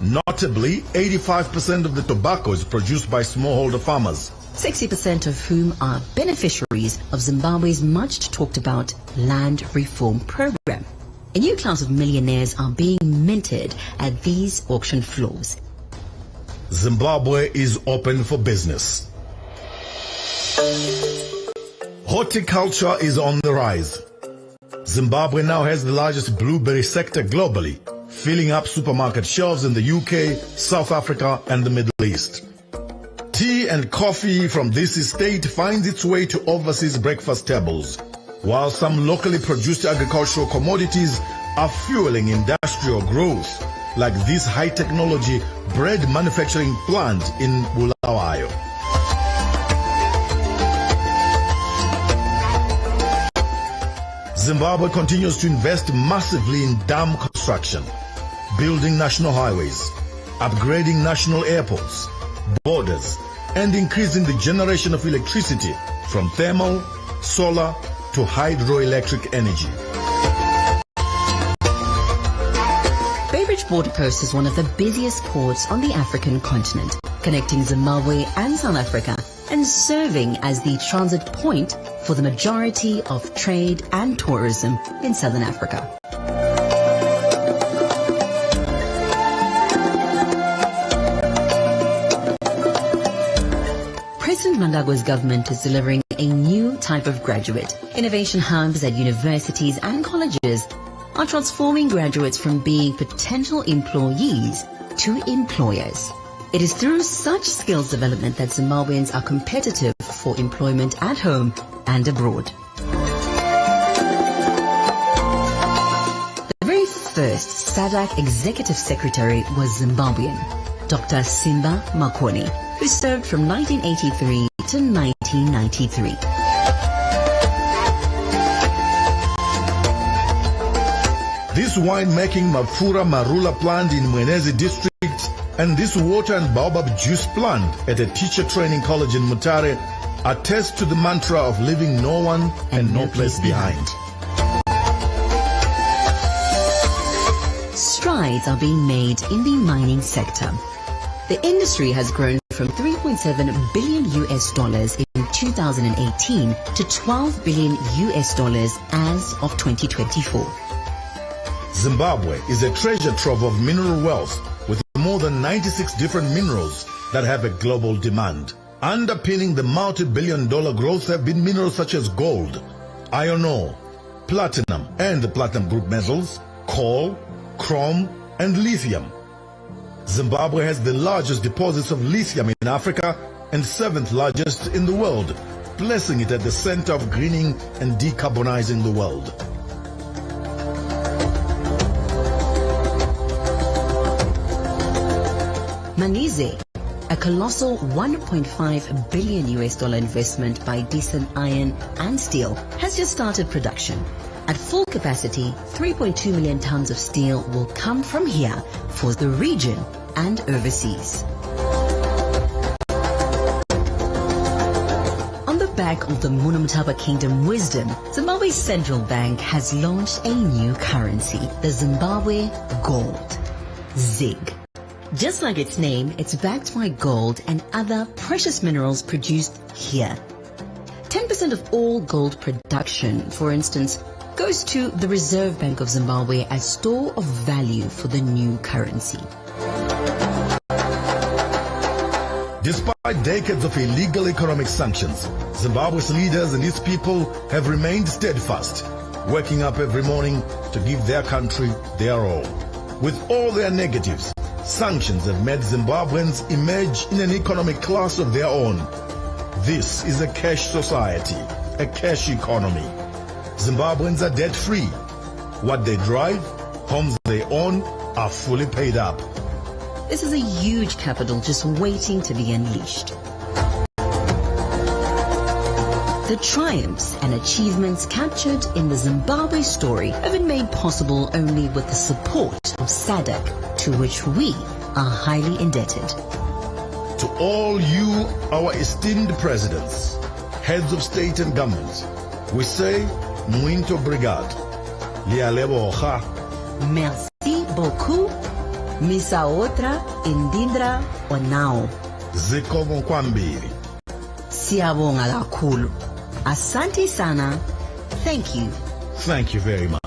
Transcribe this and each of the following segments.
Notably, 85% of the tobacco is produced by smallholder farmers, 60% of whom are beneficiaries of Zimbabwe's much talked about land reform program. A new class of millionaires are being minted at these auction floors. Zimbabwe is open for business. Horticulture is on the rise. Zimbabwe now has the largest blueberry sector globally, filling up supermarket shelves in the UK, South Africa and the Middle East. Tea and coffee from this estate finds its way to overseas breakfast tables, while some locally produced agricultural commodities are fueling industrial growth, like this high-technology bread manufacturing plant in Bulawayo. Zimbabwe continues to invest massively in dam construction, building national highways, upgrading national airports, borders, and increasing the generation of electricity from thermal, solar, to hydroelectric energy. Bay Bridge Border Post is one of the busiest ports on the African continent, connecting Zimbabwe and South Africa and serving as the transit point for the majority of trade and tourism in Southern Africa. President Mnangagwa's government is delivering a new type of graduate. Innovation hubs at universities and colleges are transforming graduates from being potential employees to employers. It is through such skills development that Zimbabweans are competitive for employment at home and abroad. The very first Sadc Executive Secretary was Zimbabwean, Dr. Simba Makoni, who served from 1983 to 1993. This winemaking Mafura Marula plant in Mwenezi district and this water and baobab juice plant at a teacher training college in Mutare attest to the mantra of leaving no one and no place behind. Strides are being made in the mining sector. The industry has grown from $3.7 billion in 2018 to $12 billion as of 2024. Zimbabwe is a treasure trove of mineral wealth with more than 96 different minerals that have a global demand. Underpinning the multi-billion-dollar growth have been minerals such as gold, iron ore, platinum and the platinum group metals, coal, chrome and lithium. Zimbabwe has the largest deposits of lithium in Africa and 7th largest in the world, placing it at the center of greening and decarbonizing the world. Manize, a colossal $1.5 billion investment by Decent Iron and Steel, has just started production. At full capacity, 3.2 million tons of steel will come from here for the region and overseas. On the back of the Munumtapa Kingdom wisdom, Zimbabwe's central bank has launched a new currency, the Zimbabwe Gold, ZiG. Just like its name, it's backed by gold and other precious minerals produced here. 10% of all gold production, for instance, goes to the Reserve Bank of Zimbabwe as store of value for the new currency. Despite decades of illegal economic sanctions, Zimbabwe's leaders and its people have remained steadfast, waking up every morning to give their country their all. With all their negatives, sanctions have made Zimbabweans emerge in an economic class of their own. This is a cash society, a cash economy. Zimbabweans are debt-free. What they drive, homes they own, are fully paid up. This is a huge capital just waiting to be unleashed. The triumphs and achievements captured in the Zimbabwe story have been made possible only with the support of Sadc, to which we are highly indebted. To all you, our esteemed presidents, heads of state and government, we say, Muito obrigado. Merci beaucoup. Misa otra indindra onao. Zikomo kwambili. Siyabonga kakhulu. Asante sana. Thank you. Thank you very much.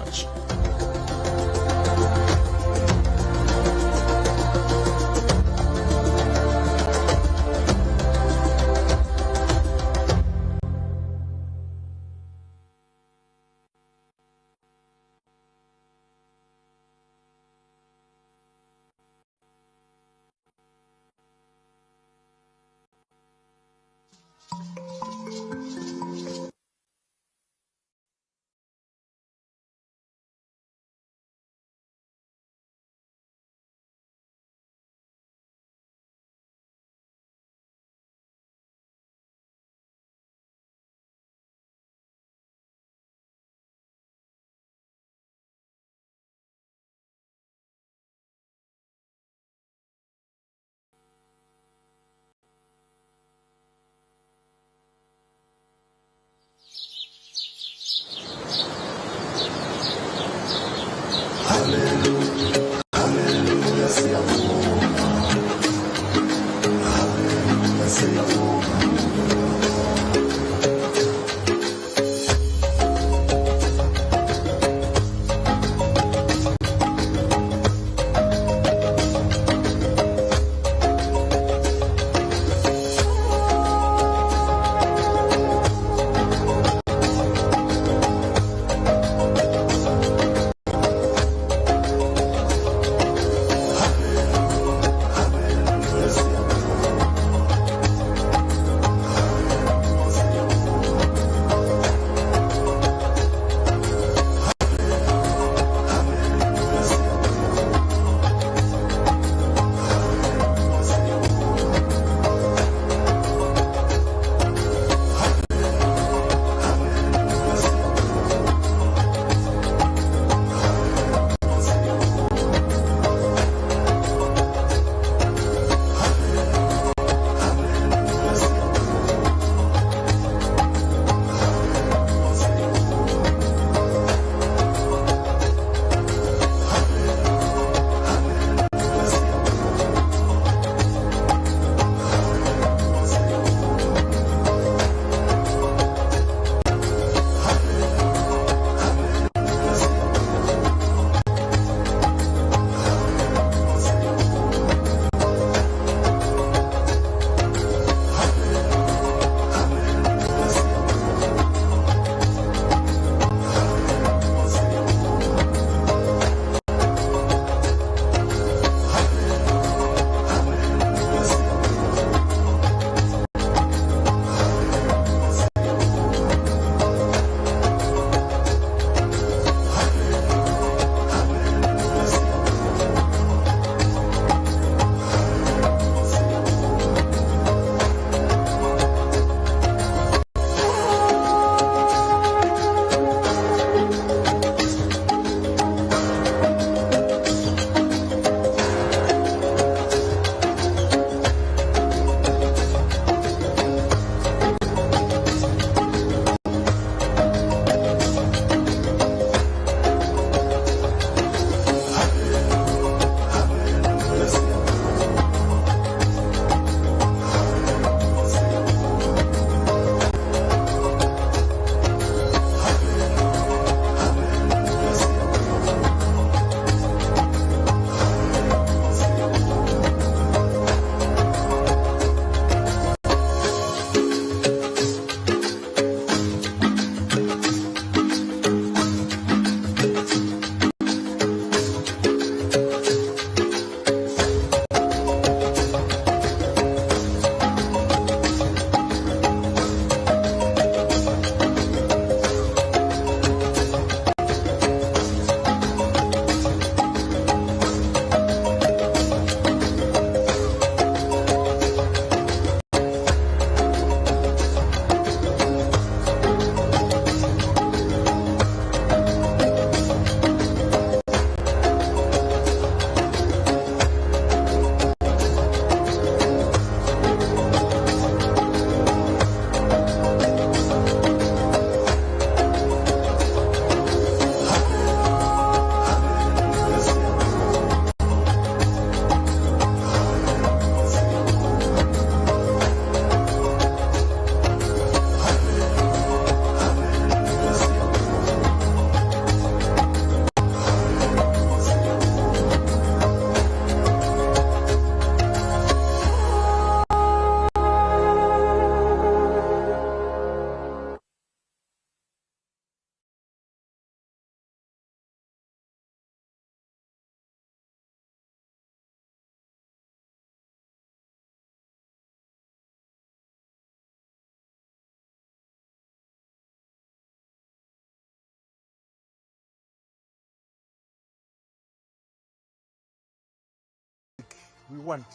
we want.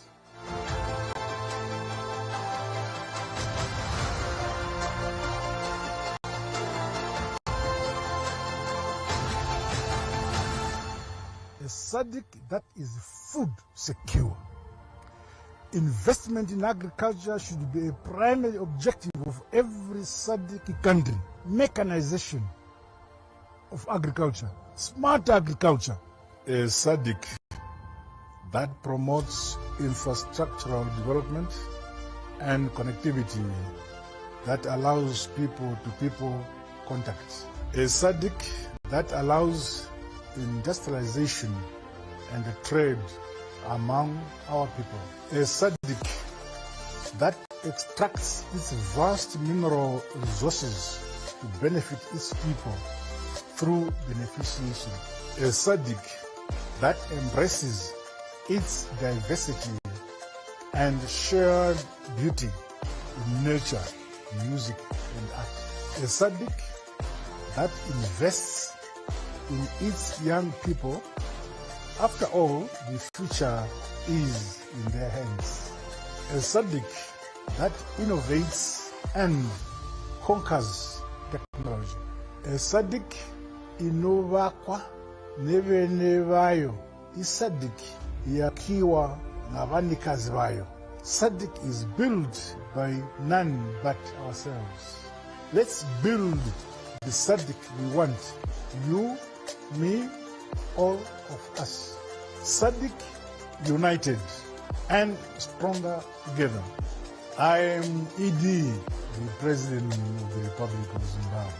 A Sadc that is food secure. Investment in agriculture should be a primary objective of every Sadc country. Mechanization of agriculture, smart agriculture. A Sadc that promotes infrastructural development and connectivity that allows people-to-people contact. A Sadc that allows industrialization and the trade among our people. A Sadc that extracts its vast mineral resources to benefit its people through beneficiation. A Sadc that embraces its diversity and shared beauty in nature, music, and art. A Sadc that invests in its young people. After all, the future is in their hands. A Sadc that innovates and conquers technology. A Sadc inovakwa nevene vayo. Sadc yakiwa na vanikazi vayo. Sadc is built by none but ourselves. Let's build the Sadc we want. You, me, all of us. Sadc united and stronger together. I am ED, the President of the Republic of Zimbabwe.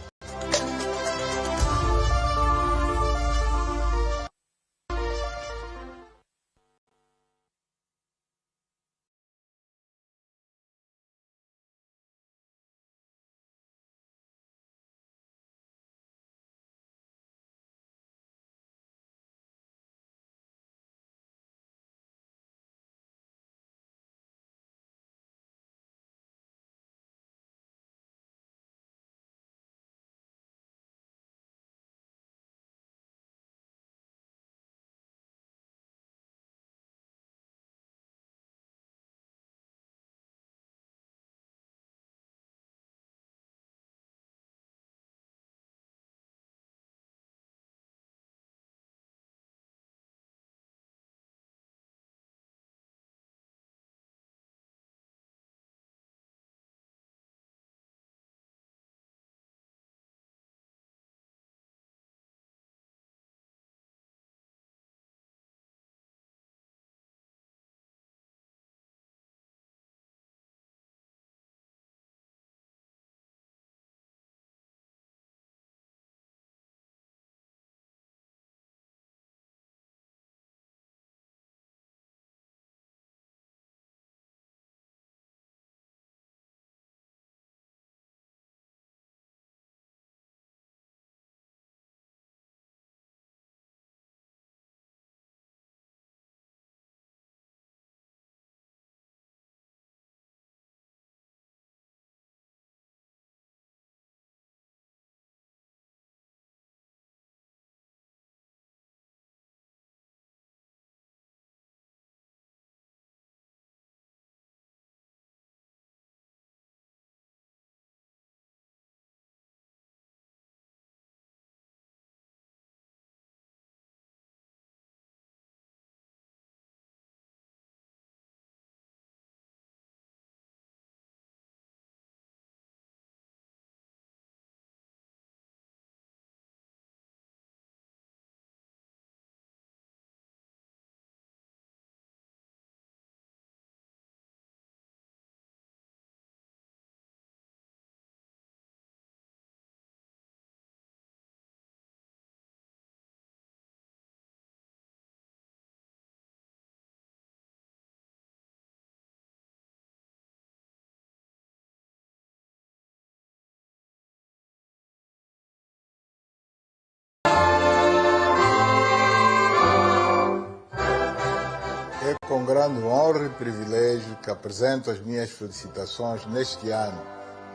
É com grande honra e privilégio que apresento as minhas felicitações neste ano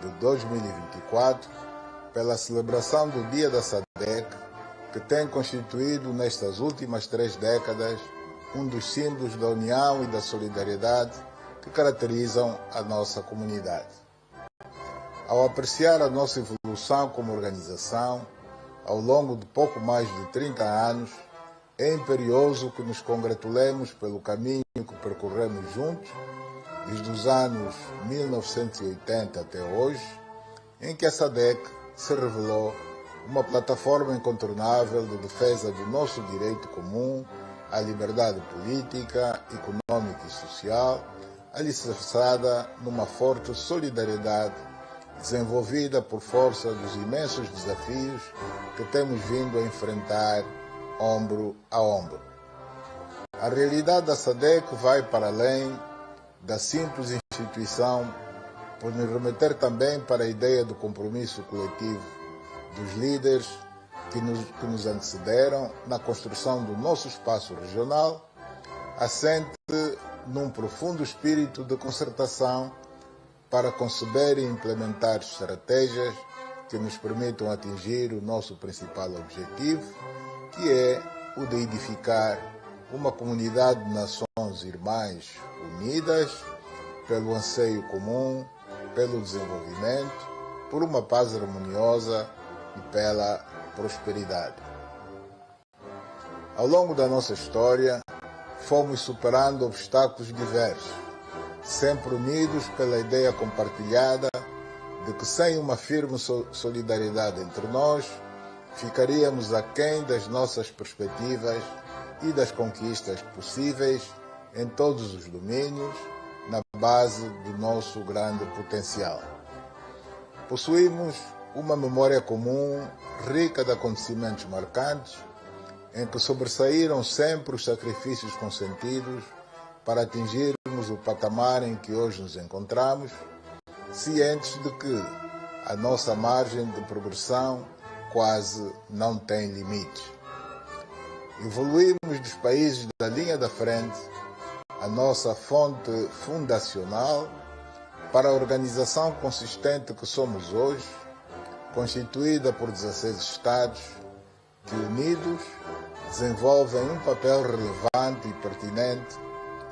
de 2024 pela celebração do Dia da Sadc, que tem constituído nestas últimas 3 décadas um dos símbolos da união e da solidariedade que caracterizam a nossa comunidade. Ao apreciar a nossa evolução como organização, ao longo de pouco mais de 30 anos, é imperioso que nos congratulemos pelo caminho que percorremos juntos, desde os anos 1980 até hoje, em que a Sadc se revelou uma plataforma incontornável de defesa do nosso direito comum à liberdade política, econômica e social, alicerçada numa forte solidariedade desenvolvida por força dos imensos desafios que temos vindo a enfrentar ombro a ombro. A realidade da Sadc vai para além da simples instituição, por nos remeter também para a ideia do compromisso coletivo dos líderes que nos antecederam na construção do nosso espaço regional, assente num profundo espírito de concertação para conceber e implementar estratégias que nos permitam atingir o nosso principal objetivo, que é o de edificar uma comunidade de nações irmãs unidas pelo anseio comum, pelo desenvolvimento, por uma paz harmoniosa e pela prosperidade. Ao longo da nossa história, fomos superando obstáculos diversos, sempre unidos pela ideia compartilhada de que sem uma firme solidariedade entre nós, ficaríamos aquém das nossas perspectivas e das conquistas possíveis em todos os domínios, na base do nosso grande potencial. Possuímos uma memória comum, rica de acontecimentos marcantes, em que sobressaíram sempre os sacrifícios consentidos para atingirmos o patamar em que hoje nos encontramos, cientes de que a nossa margem de progressão quase não tem limites. Evoluímos dos países da linha da frente, a nossa fonte fundacional, para a organização consistente que somos hoje, constituída por 16 Estados, que unidos desenvolvem um papel relevante e pertinente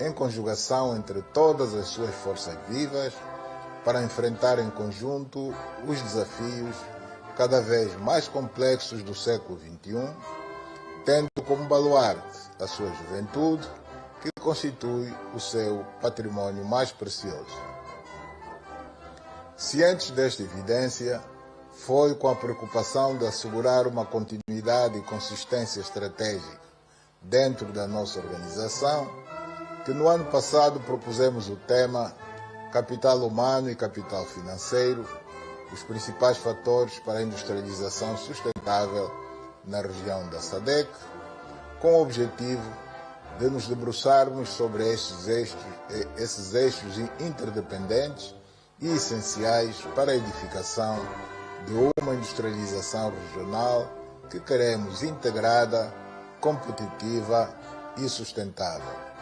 em conjugação entre todas as suas forças vivas para enfrentar em conjunto os desafios cada vez mais complexos do século XXI, tendo como baluarte a sua juventude, que constitui o seu patrimônio mais precioso. Cientes desta evidência, foi com a preocupação de assegurar uma continuidade e consistência estratégica dentro da nossa organização que no ano passado propusemos o tema Capital Humano e Capital Financeiro, os principais fatores para a industrialização sustentável na região da Sadc, com o objetivo de nos debruçarmos sobre esses eixos interdependentes e essenciais para a edificação de uma industrialização regional que queremos integrada, competitiva e sustentável.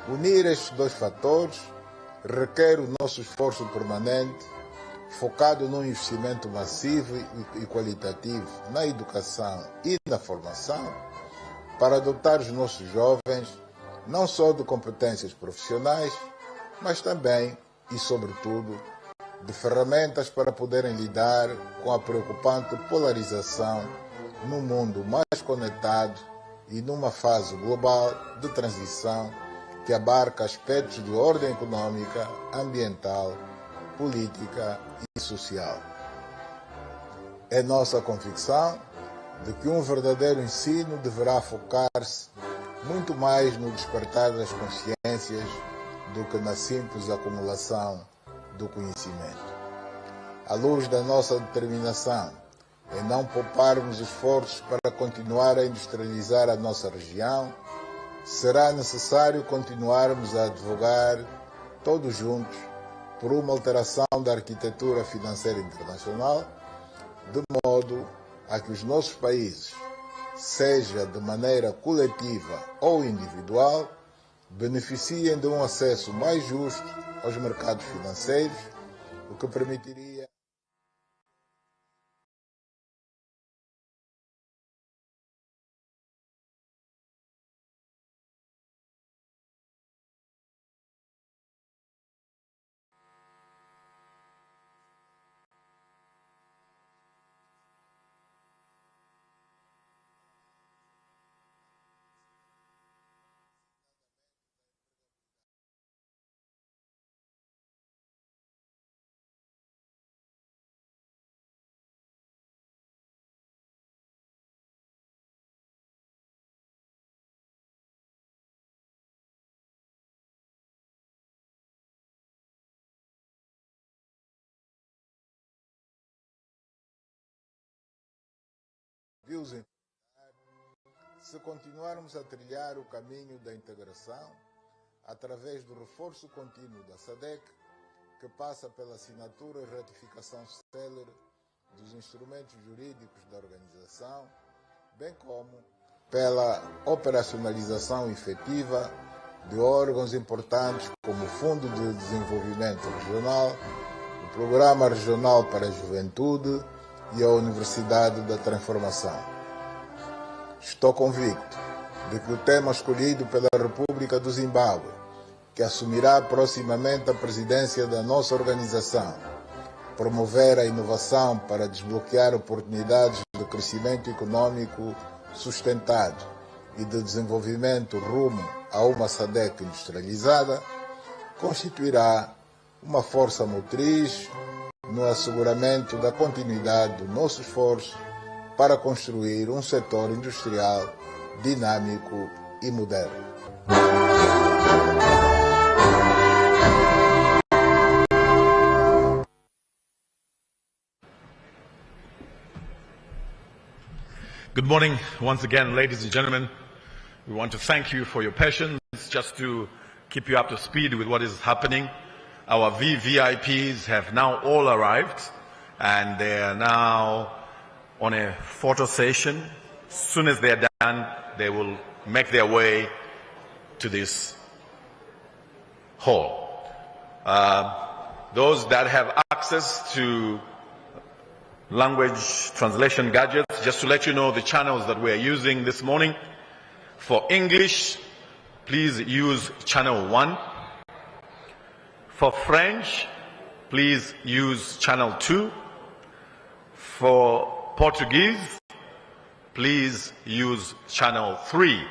Unir estes dois fatores requer o nosso esforço permanente, focado num investimento massivo e qualitativo na educação e na formação, para dotar os nossos jovens não só de competências profissionais, mas também e, sobretudo, de ferramentas para poderem lidar com a preocupante polarização num mundo mais conectado e numa fase global de transição que abarca aspectos de ordem econômica, ambiental, política e social. É nossa convicção de que um verdadeiro ensino deverá focar-se muito mais no despertar das consciências do que na simples acumulação do conhecimento. À luz da nossa determinação em não pouparmos esforços para continuar a industrializar a nossa região, será necessário continuarmos a advogar, todos juntos, por uma alteração da arquitetura financeira internacional, de modo a que os nossos países, seja de maneira coletiva ou individual, beneficiem de um acesso mais justo aos mercados financeiros, o que permitiria Deus se continuarmos a trilhar o caminho da integração, através do reforço contínuo da Sadc, que passa pela assinatura e ratificação célere dos instrumentos jurídicos da organização, bem como pela operacionalização efetiva de órgãos importantes como o Fundo de Desenvolvimento Regional, o Programa Regional para a Juventude e a Universidade da Transformação. Estou convicto de que o tema escolhido pela República do Zimbábue, que assumirá proximamente a presidência da nossa organização, promover a inovação para desbloquear oportunidades de crescimento econômico sustentado e de desenvolvimento rumo a uma Sadc industrializada, constituirá uma força motriz no asseguramento da continuidade do nosso esforço para construir um setor industrial dinâmico e moderno. Good morning once again, ladies and gentlemen. We want to thank you for your patience. Just to keep you up to speed with what is happening, our VVIPs have now all arrived and they are now on a photo session. As soon as they are done, they will make their way to this hall. Those that have access to language translation gadgets, just to let you know the channels that we are using this morning. For English, please use channel 1. For French, please use channel 2. For Portuguese, please use channel 3.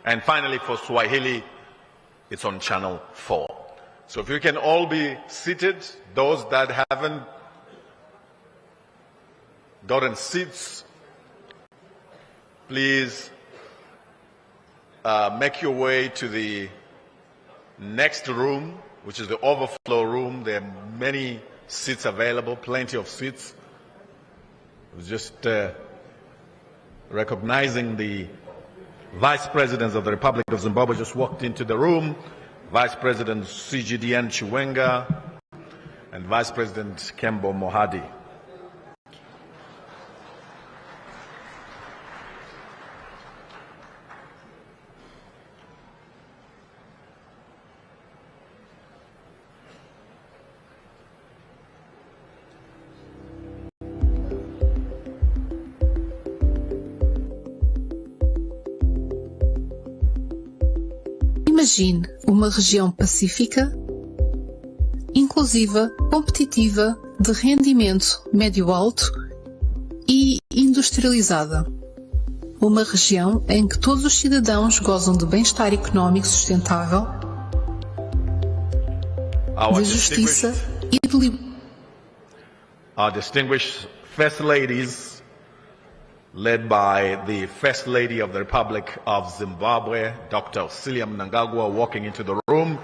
And finally, for Swahili, it's on channel 4. So if you can all be seated, those that haven't gotten seats, please make your way to the next room, which is the overflow room. There are many seats available, plenty of seats. I was just recognizing the Vice Presidents of the Republic of Zimbabwe just walked into the room. Vice President CGDN Chiwenga and Vice President Kembo Mohadi. Imagine uma região pacífica, inclusiva, competitiva, de rendimento médio-alto e industrializada. Uma região em que todos os cidadãos gozam de bem-estar económico sustentável, de justiça e de liberdade. Our distinguished First Ladies, led by the First Lady of the Republic of Zimbabwe, Dr. Cecilia Mnangagwa, walking into the room.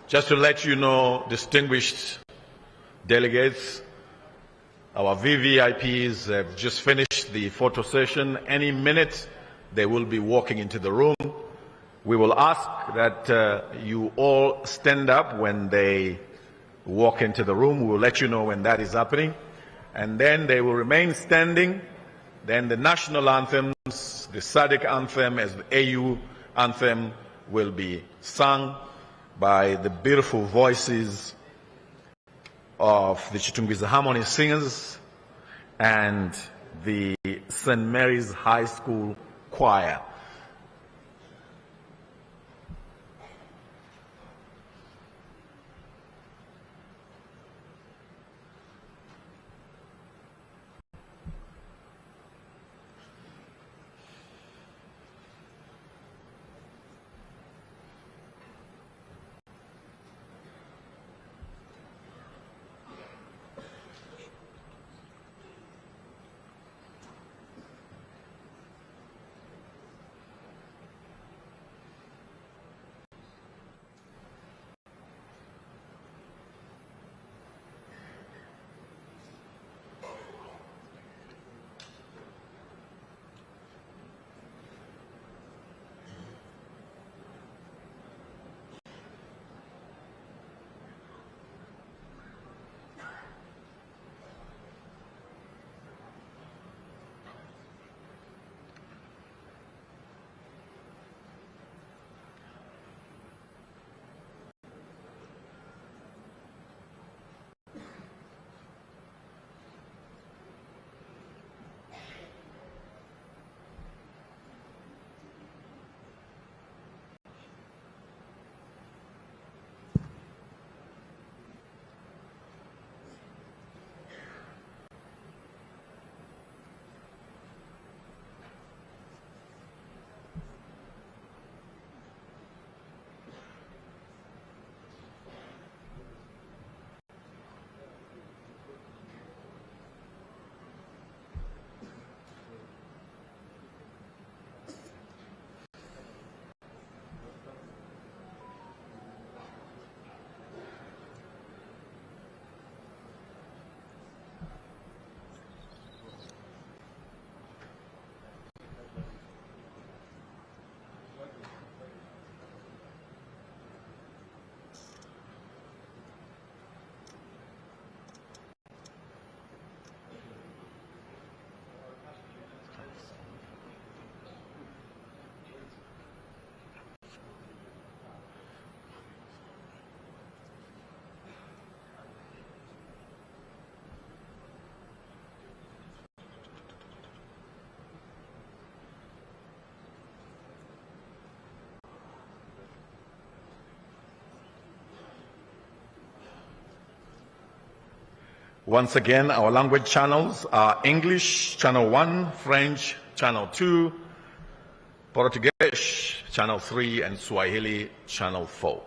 Just to let you know, distinguished delegates, our VVIPs have just finished the photo session. Any minute, they will be walking into the room. We will ask that you all stand up when they walk into the room. We will let you know when that is happening. And then they will remain standing. Then the national anthems, the Sadc anthem as the AU anthem, will be sung by the beautiful voices of the Chitungwiza Harmony Singers and the St. Mary's High School Choir. Once again, our language channels are English, Channel 1, French, Channel 2, Portuguese, Channel 3, and Swahili, Channel 4.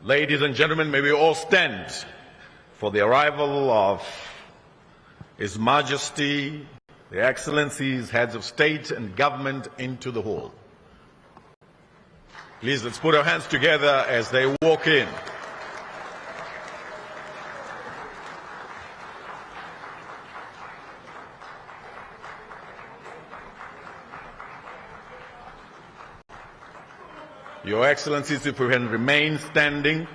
Ladies and gentlemen, may we all stand for the arrival of His Majesty, the Excellencies, Heads of State and Government into the hall. Please, let's put our hands together as they walk in. Your Excellencies, if we can remain standing.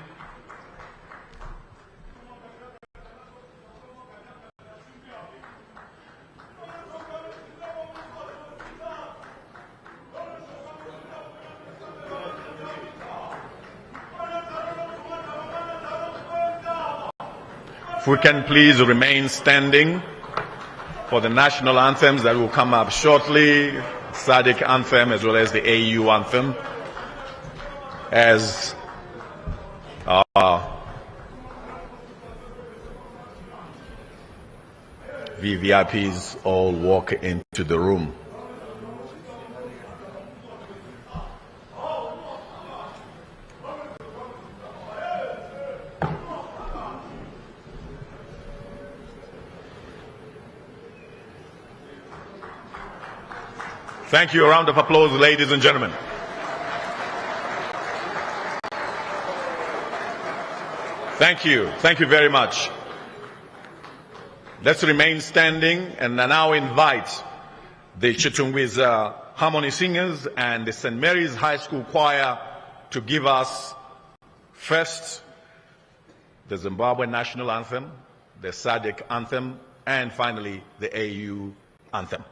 If we can please remain standing for the national anthems that will come up shortly, Sadc anthem as well as the AU anthem, as VVIPs all walk into the room. Thank you. A round of applause, ladies and gentlemen. Thank you. Thank you very much. Let's remain standing, and I now invite the Chitungwiza Harmony Singers and the St. Mary's High School Choir to give us first the Zimbabwe National Anthem, the Sadc Anthem, and finally the AU Anthem.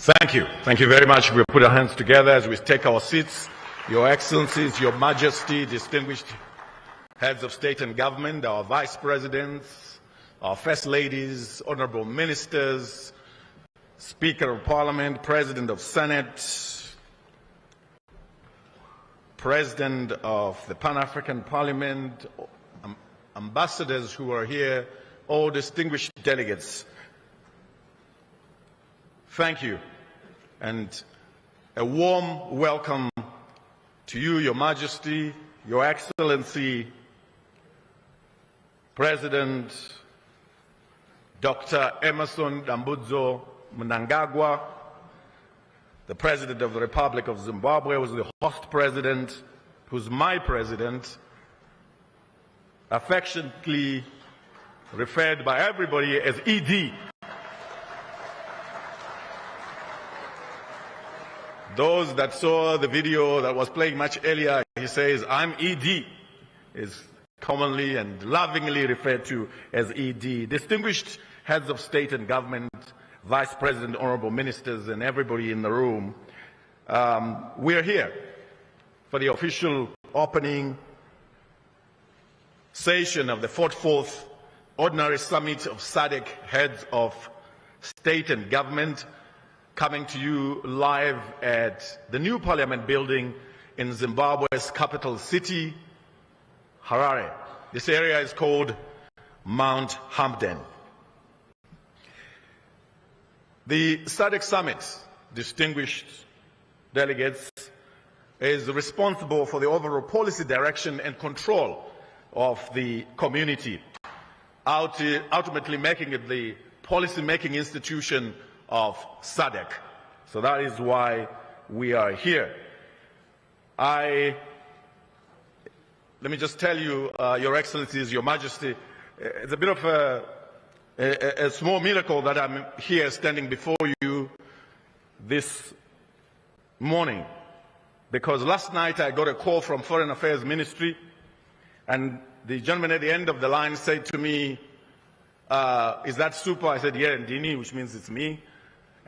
Thank you. Thank you very much. We'll put our hands together as we take our seats. Your Excellencies, Your Majesty, distinguished heads of state and government, our vice presidents, our first ladies, honorable ministers, Speaker of Parliament, President of Senate, President of the Pan-African Parliament, ambassadors who are here, all distinguished delegates. Thank you, and a warm welcome to you, Your Majesty, Your Excellency, President Dr. Emerson Dambudzo Mnangagwa, the President of the Republic of Zimbabwe, who's the host president, who's my president, affectionately referred by everybody as ED. Those that saw the video that was playing much earlier, he says, I'm ED, is commonly and lovingly referred to as ED. Distinguished heads of state and government, vice president, honorable ministers, and everybody in the room, we're here for the official opening session of the 44th Ordinary Summit of Sadc heads of state and government, coming to you live at the new Parliament building in Zimbabwe's capital city, Harare. This area is called Mount Hampden. The Sadc Summit, distinguished delegates, is responsible for the overall policy direction and control of the community, ultimately making it the policy-making institution of Sadc. So that is why we are here. Let me just tell you, Your Excellencies, Your Majesty, it's a bit of a small miracle that I'm here standing before you this morning, because last night I got a call from Foreign Affairs Ministry, and the gentleman at the end of the line said to me, is that Super? I said, yeah, Ndini, which means it's me.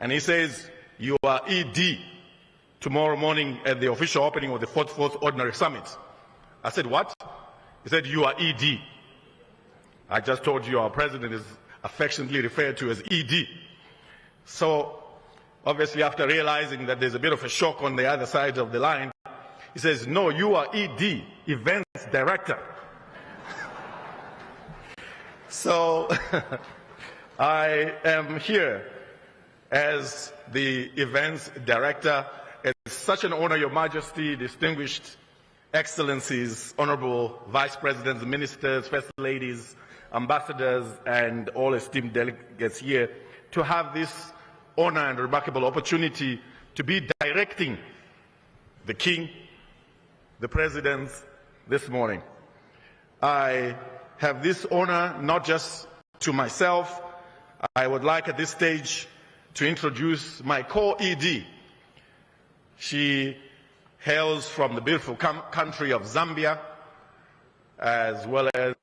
And he says, you are ED tomorrow morning at the official opening of the 44th Ordinary Summit. I said, what? He said, you are ED. I just told you our president is affectionately referred to as ED. So, obviously, after realizing that there's a bit of a shock on the other side of the line, he says, no, you are ED, Events Director. So, I am here as the Events Director. It's such an honor, Your Majesty, distinguished Excellencies, Honorable Vice Presidents, Ministers, First Ladies, Ambassadors, and all esteemed delegates here, to have this honor and remarkable opportunity to be directing the King, the President, this morning. I have this honor not just to myself. I would like at this stage to introduce my co-ED. She hails from the beautiful country of Zambia, as well as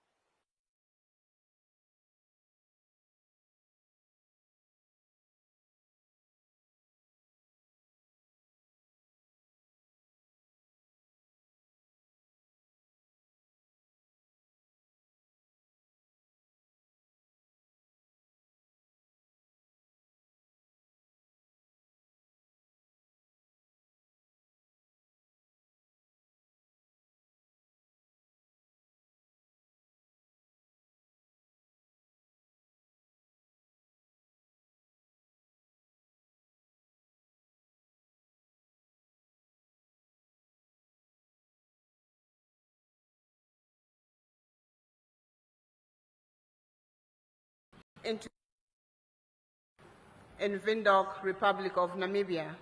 in Windhoek, Republic of Namibia.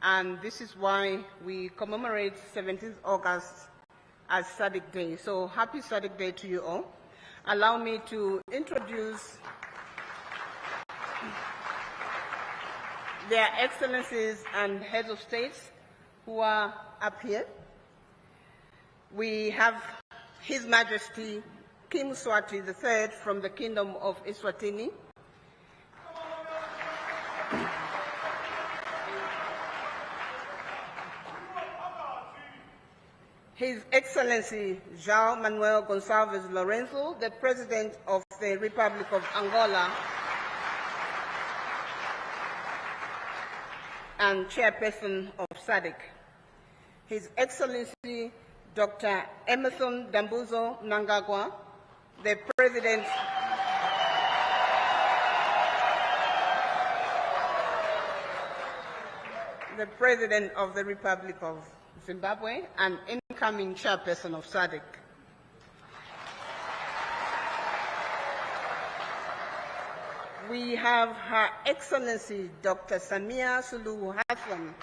And this is why we commemorate 17th August as Sadc Day. So happy Sadc Day to you all. Allow me to introduce their excellencies and heads of states who are up here. We have His Majesty King Mswati III from the Kingdom of Eswatini. His Excellency João Manuel Gonçalves Lorenzo, the President of the Republic of Angola and Chairperson of Sadc. His Excellency Dr. Emerson Dambuzo Mnangagwa, the President of the Republic of Zimbabwe and incoming Chairperson of Sadc. We have Her Excellency Dr. Samia Suluhu Hassan,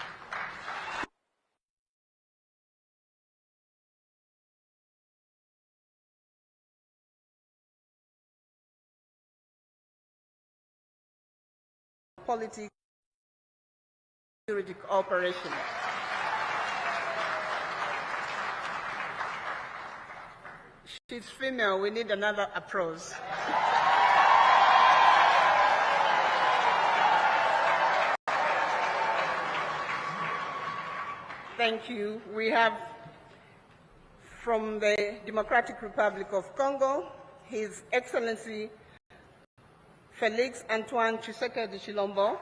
Politics Security Cooperation. She's female, we need another applause. Thank you. We have from the Democratic Republic of Congo, His Excellency Felix Antoine Tshisekedi Tshilombo,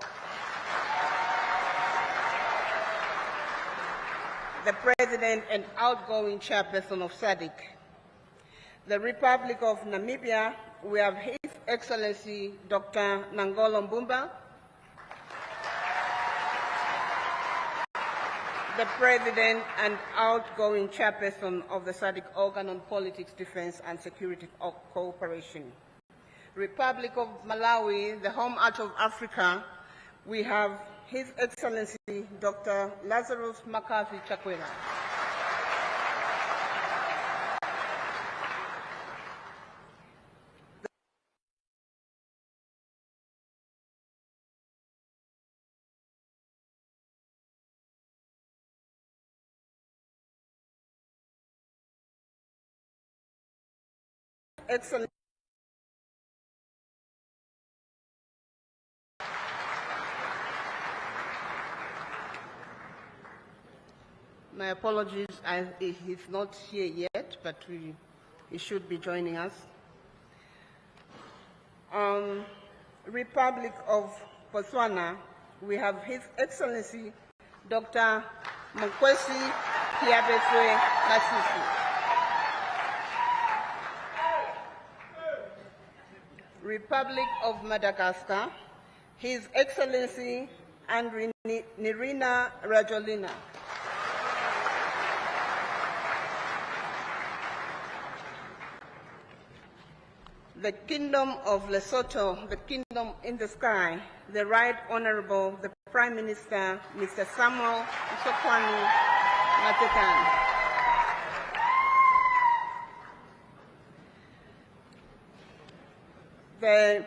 the President and outgoing Chairperson of Sadc. The Republic of Namibia, we have His Excellency Dr. Nangolo Mbumba, the President and outgoing Chairperson of the Sadc Organ on Politics, Defense and Security Cooperation. Republic of Malawi, the home heart of Africa, we have His Excellency Dr. Lazarus Makavi Chakwera. Excellent. My apologies, he's not here yet, but he should be joining us. Republic of Botswana, we have His Excellency Dr. Mkwesi Kiabeswe Masisi. Republic of Madagascar, His Excellency Andri Nirina Rajolina. The Kingdom of Lesotho, the Kingdom in the Sky, the Right Honorable the Prime Minister, Mr. Samuel Mshokwani Matekan. The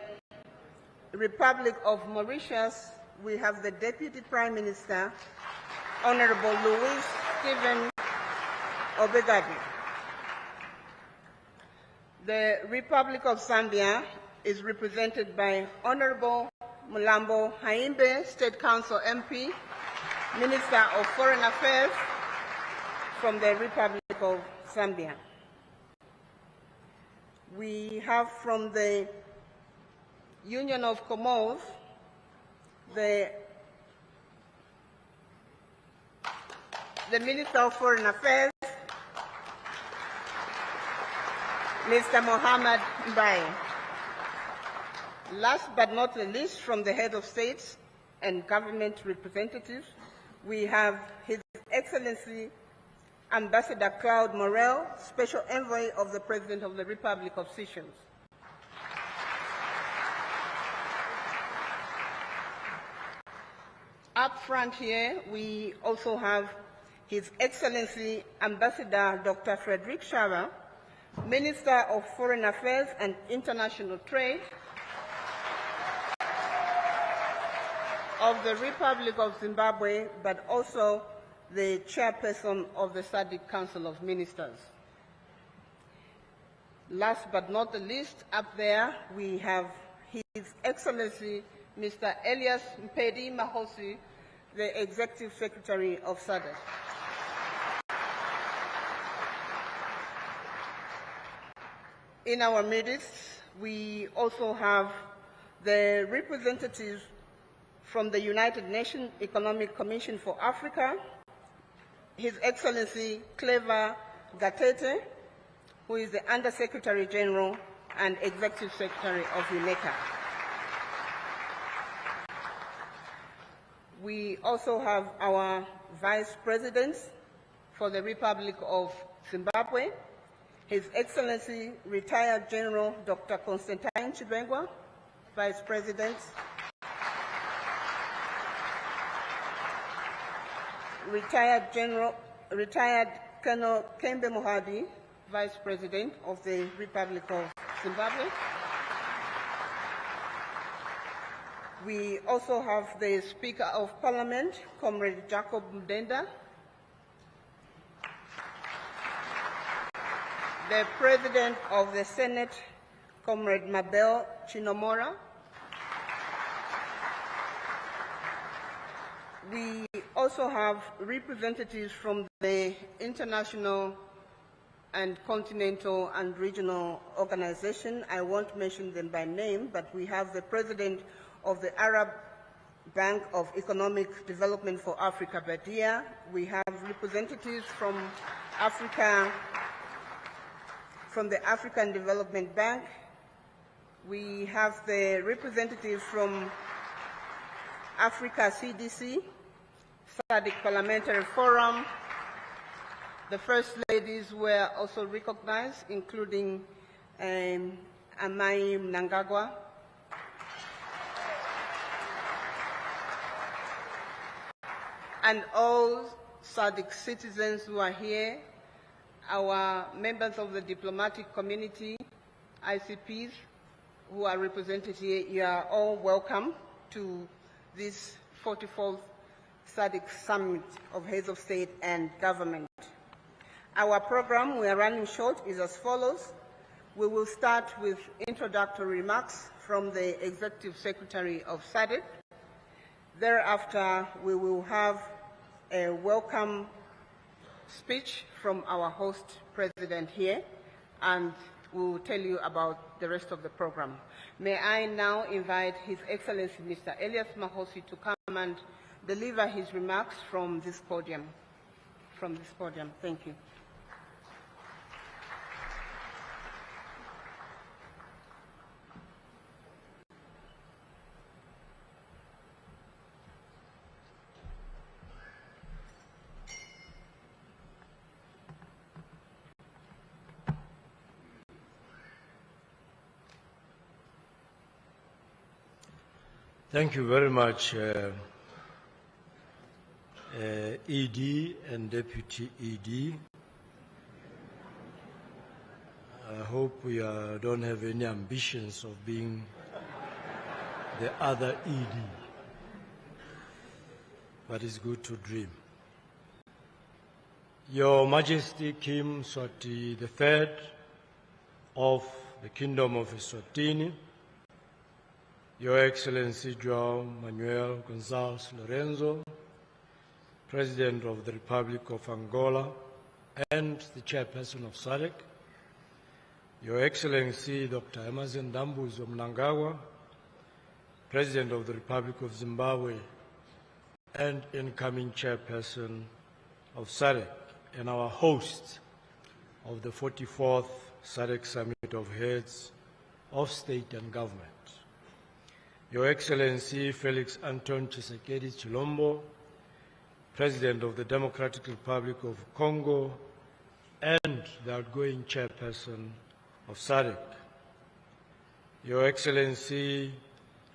Republic of Mauritius, we have the Deputy Prime Minister, Honorable Louis Stephen Obegadi. The Republic of Zambia is represented by Honorable Mulambo Haimbe, State Council MP, Minister of Foreign Affairs from the Republic of Zambia. We have from the Union of Comoros, the Minister of Foreign Affairs, Mr. Mohamed Mbaye. Last but not the least, from the head of states and government representatives, we have His Excellency Ambassador Claude Morel, Special Envoy of the President of the Republic of Seychelles. Up front here, we also have His Excellency Ambassador Dr. Frederick Shava, Minister of Foreign Affairs and International Trade of the Republic of Zimbabwe, but also the Chairperson of the Sadc Council of Ministers. Last but not the least, up there we have His Excellency Mr. Elias Mpedi Mahosi, the Executive Secretary of Sadc. In our midst, we also have the representatives from the United Nations Economic Commission for Africa, His Excellency Clever Gatete, who is the Under-Secretary General and Executive Secretary of UNECA. We also have our Vice Presidents for the Republic of Zimbabwe, His Excellency Retired General Dr. Constantine Chibengwa, Vice President. Retired Colonel Kembe Mohadi, Vice President of the Republic of Zimbabwe. We also have the Speaker of Parliament, Comrade Jacob Mdenda, the President of the Senate, Comrade Mabel Chinomora. We also have representatives from the international and continental and regional organization. I won't mention them by name, but we have the President of the Arab Bank of Economic Development for Africa, Badia. We have representatives from Africa, from the African Development Bank. We have the representatives from Africa CDC, Sadc Parliamentary Forum. The First Ladies were also recognized, including Amai Mnangagwa. And all Sadc citizens who are here, our members of the diplomatic community, ICPs, who are represented here, you are all welcome to this 44th Sadc Summit of Heads of State and Government. Our program, we are running short, is as follows. We will start with introductory remarks from the Executive Secretary of Sadc. Thereafter, we will have a welcome speech from our host president here, and we will tell you about the rest of the program. May I now invite His Excellency Mr. Elias Mahosi to come and deliver his remarks from this podium. Thank you. Thank you very much, ED and Deputy ED. I hope we don't have any ambitions of being the other ED, but it's good to dream. Your Majesty King Mswati III of the Kingdom of Eswatini, Your Excellency João Manuel Gonçalves Lorenzo, President of the Republic of Angola and the Chairperson of Sadc, Your Excellency Dr. Emmerson Dambuzo Mnangagwa, President of the Republic of Zimbabwe and incoming Chairperson of Sadc, and our host of the 44th Sadc Summit of Heads of State and Government, Your Excellency Felix Anton Tshisekedi Chilombo, President of the Democratic Republic of Congo and the outgoing Chairperson of Sadc, Your Excellency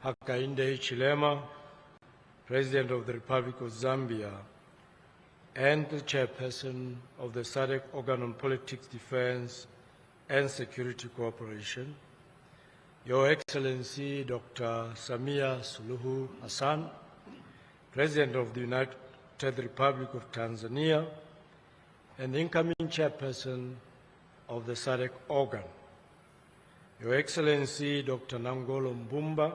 Hakainde Hichilema, President of the Republic of Zambia and the Chairperson of the Sadc Organ on Politics, Defense and Security Cooperation, Your Excellency Dr. Samia Suluhu Hassan, President of the United Republic of Tanzania and the incoming Chairperson of the Sadc organ, Your Excellency Dr. Nangolo Mbumba,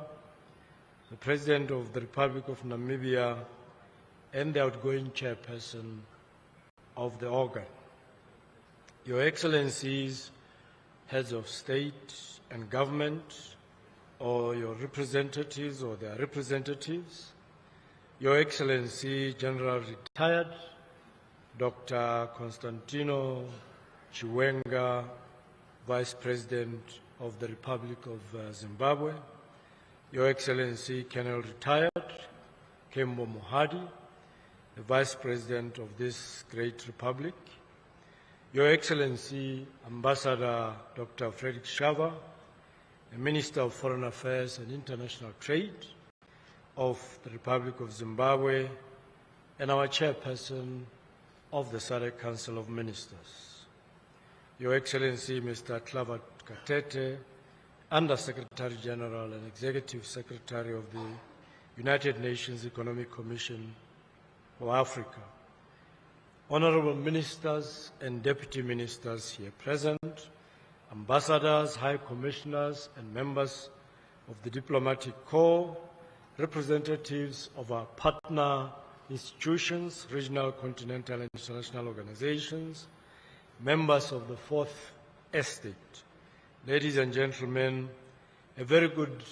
the President of the Republic of Namibia and the outgoing Chairperson of the organ, Your Excellencies heads of state and government, or your representatives or their representatives, Your Excellency General Retired Dr. Constantino Chiwenga, Vice President of the Republic of Zimbabwe, Your Excellency Colonel Retired Kembo Mohadi, the Vice President of this great republic, Your Excellency Ambassador Dr. Frederick Shava, the Minister of Foreign Affairs and International Trade of the Republic of Zimbabwe, and our Chairperson of the Sadc Council of Ministers, Your Excellency Mr. Clavat Katete, Under Secretary General and Executive Secretary of the United Nations Economic Commission for Africa, Honorable Ministers and Deputy Ministers here present, Ambassadors, High Commissioners and members of the Diplomatic Corps, representatives of our partner institutions, regional, continental and international organizations, members of the Fourth Estate. Ladies and gentlemen, a very good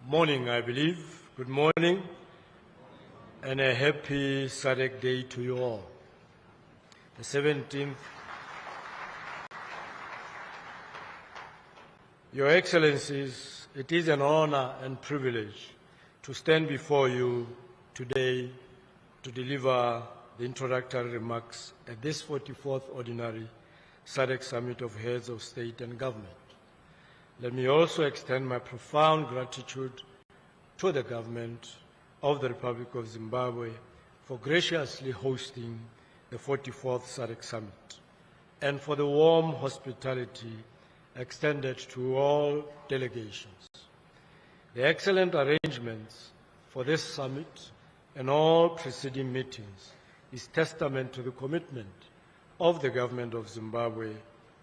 morning, I believe. Good morning, and a happy Sadc Day to you all. The 17th. Your Excellencies, it is an honor and privilege to stand before you today to deliver the introductory remarks at this 44th Ordinary Sadc Summit of Heads of State and Government. Let me also extend my profound gratitude to the government of the Republic of Zimbabwe for graciously hosting the 44th Sadc Summit and for the warm hospitality extended to all delegations. The excellent arrangements for this summit and all preceding meetings is testament to the commitment of the government of Zimbabwe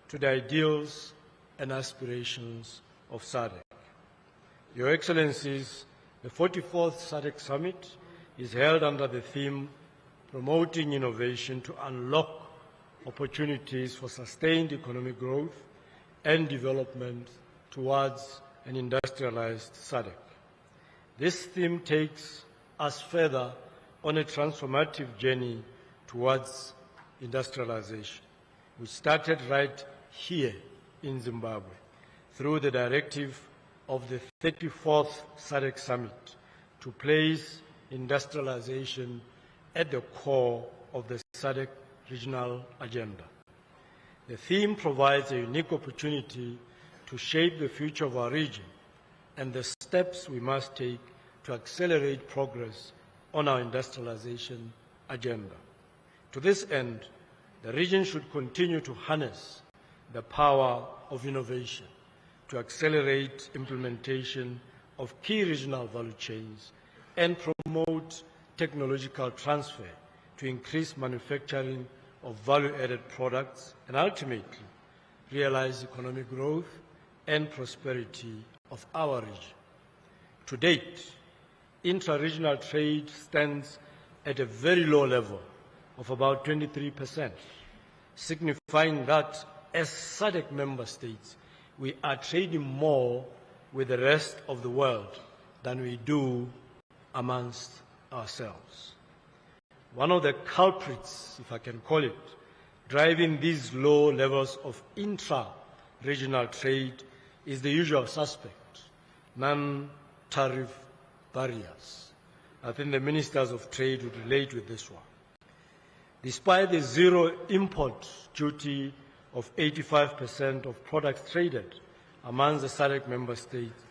to the ideals and aspirations of Sadc. Your Excellencies, the 44th Sadc Summit is held under the theme Promoting Innovation to Unlock Opportunities for Sustained Economic Growth and Development towards an Industrialized Sadc. This theme takes us further on a transformative journey towards industrialization, which started right here in Zimbabwe through the directive of the 34th Sadc Summit to place industrialization at the core of the Sadc regional agenda. The theme provides a unique opportunity to shape the future of our region and the steps we must take to accelerate progress on our industrialization agenda. To this end, the region should continue to harness the power of innovation to accelerate implementation of key regional value chains and promote technological transfer to increase manufacturing of value-added products and ultimately realize economic growth and prosperity of our region. To date, intra-regional trade stands at a very low level of about 23%, signifying that as Sadc member states, we are trading more with the rest of the world than we do amongst ourselves. One of the culprits, if I can call it, driving these low levels of intra-regional trade is the usual suspect, non-tariff barriers. I think the ministers of trade would relate with this one. Despite the zero import duty of 85% of products traded among the Sadc member states,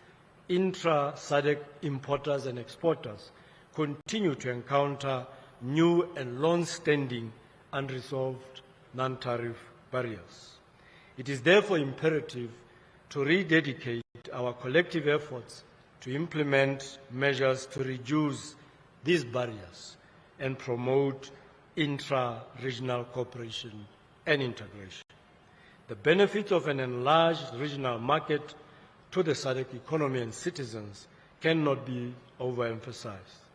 intra-Sadc importers and exporters continue to encounter new and long-standing unresolved non-tariff barriers. It is therefore imperative to rededicate our collective efforts to implement measures to reduce these barriers and promote intra-regional cooperation and integration. The benefits of an enlarged regional market to the Sadc economy and citizens cannot be overemphasized.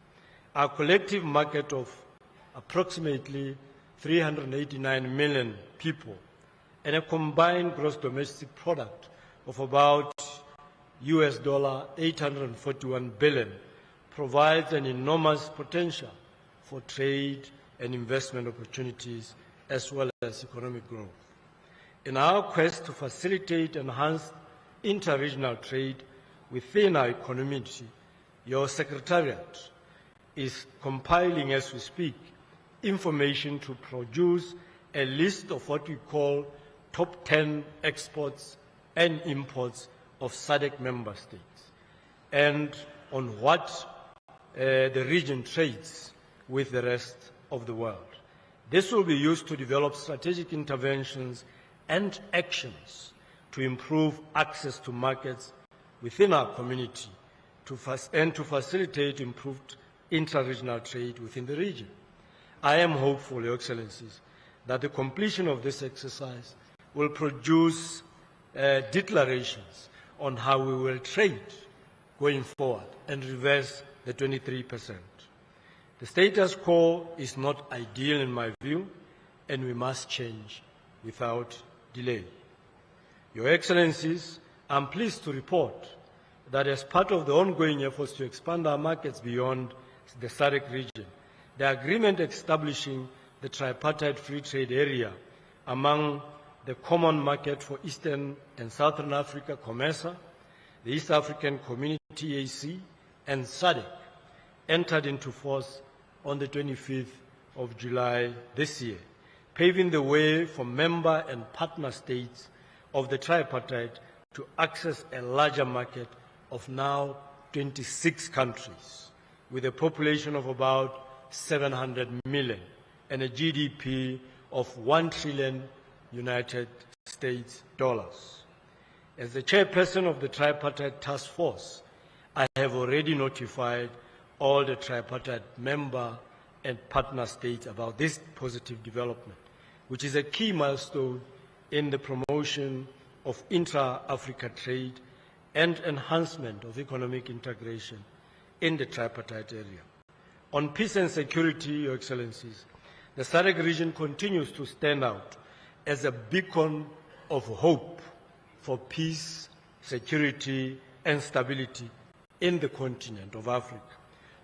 Our collective market of approximately 389 million people and a combined gross domestic product of about US $841 billion provides an enormous potential for trade and investment opportunities as well as economic growth. In our quest to facilitate enhanced inter-regional trade within our community, your Secretariat is compiling, as we speak, information to produce a list of what we call top 10 exports and imports of SADC member states, and on what the region trades with the rest of the world. This will be used to develop strategic interventions and actions to improve access to markets within our community and to facilitate improved intra-regional trade within the region. I am hopeful, Your Excellencies, that the completion of this exercise will produce declarations on how we will trade going forward and reverse the 23%. The status quo is not ideal in my view, and we must change without delay. Your Excellencies, I'm pleased to report that as part of the ongoing efforts to expand our markets beyond the SADC region, the agreement establishing the tripartite free trade area among the Common Market for Eastern and Southern Africa, COMESA, the East African Community, AC, and SADC entered into force on the 25th of July this year, paving the way for member and partner states of the tripartite to access a larger market of now 26 countries, with a population of about 700 million and a GDP of $1 trillion United States dollars. As the chairperson of the tripartite task force, I have already notified all the tripartite member and partner states about this positive development, which is a key milestone in the promotion of intra-Africa trade and enhancement of economic integration in the tripartite area. On peace and security, Your Excellencies, the SADC region continues to stand out as a beacon of hope for peace, security, and stability in the continent of Africa,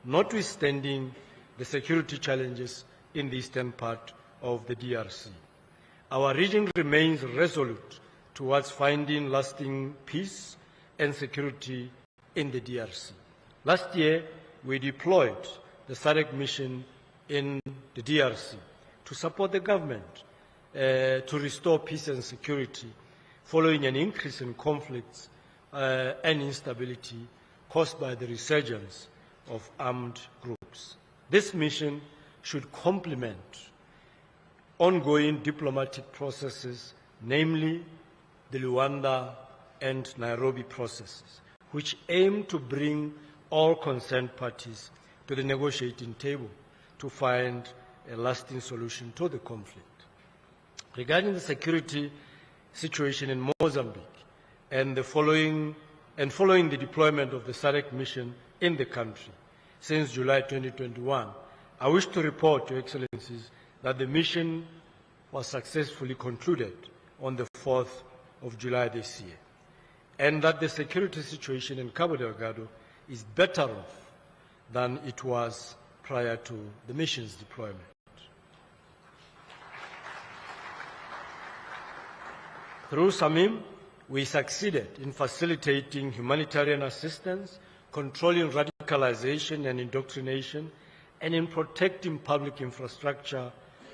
notwithstanding the security challenges in the eastern part of the DRC. Our region remains resolute towards finding lasting peace and security in the DRC. Last year, we deployed the SADC mission in the DRC to support the government to restore peace and security following an increase in conflicts and instability caused by the resurgence of armed groups. This mission should complement ongoing diplomatic processes, namely the Luanda and Nairobi processes, which aim to bring all concerned parties to the negotiating table to find a lasting solution to the conflict. Regarding the security situation in Mozambique and following the deployment of the SADC mission in the country since July 2021, I wish to report, Your Excellencies, that the mission was successfully concluded on the 4th of July this year, and that the security situation in Cabo Delgado is better off than it was prior to the mission's deployment. Through SAMIM, we succeeded in facilitating humanitarian assistance, controlling radicalization and indoctrination, and in protecting public infrastructure,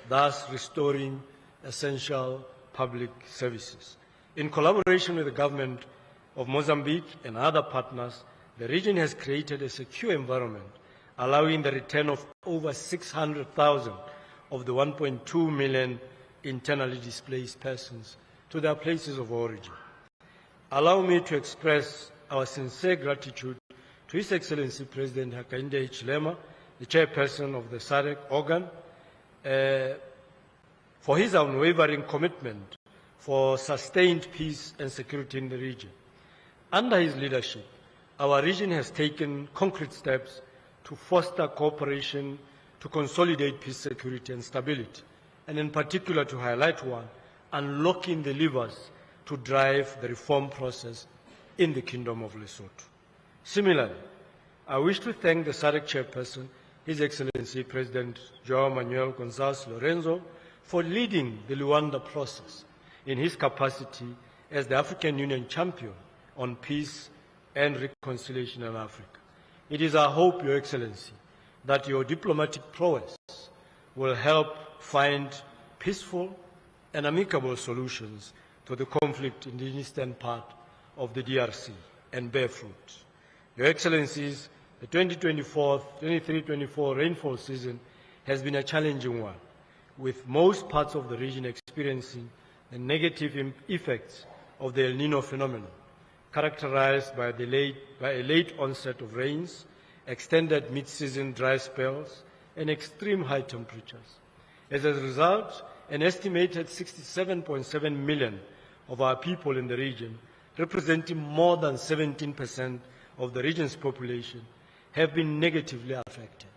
thus restoring essential public services. In collaboration with the government of Mozambique and other partners, the region has created a secure environment, allowing the return of over 600,000 of the 1.2 million internally displaced persons to their places of origin. Allow me to express our sincere gratitude to His Excellency President Hakainde Hichilema, the chairperson of the SADC organ, for his unwavering commitment for sustained peace and security in the region. Under his leadership, our region has taken concrete steps to foster cooperation to consolidate peace, security, and stability, and in particular to highlight one, unlocking the levers to drive the reform process in the Kingdom of Lesotho. Similarly, I wish to thank the Sadc chairperson, His Excellency President João Manuel Gonçalves Lorenzo, for leading the Luanda process in his capacity as the African Union champion on peace and reconciliation in Africa. It is our hope, Your Excellency, that your diplomatic prowess will help find peaceful and amicable solutions to the conflict in the eastern part of the DRC and bear fruit. Your Excellencies, the 2023-24 rainfall season has been a challenging one, with most parts of the region experiencing the negative effects of the El Nino phenomenon, characterized by a late onset of rains, extended mid-season dry spells, and extreme high temperatures. As a result, an estimated 67.7 million of our people in the region, representing more than 17% of the region's population, have been negatively affected.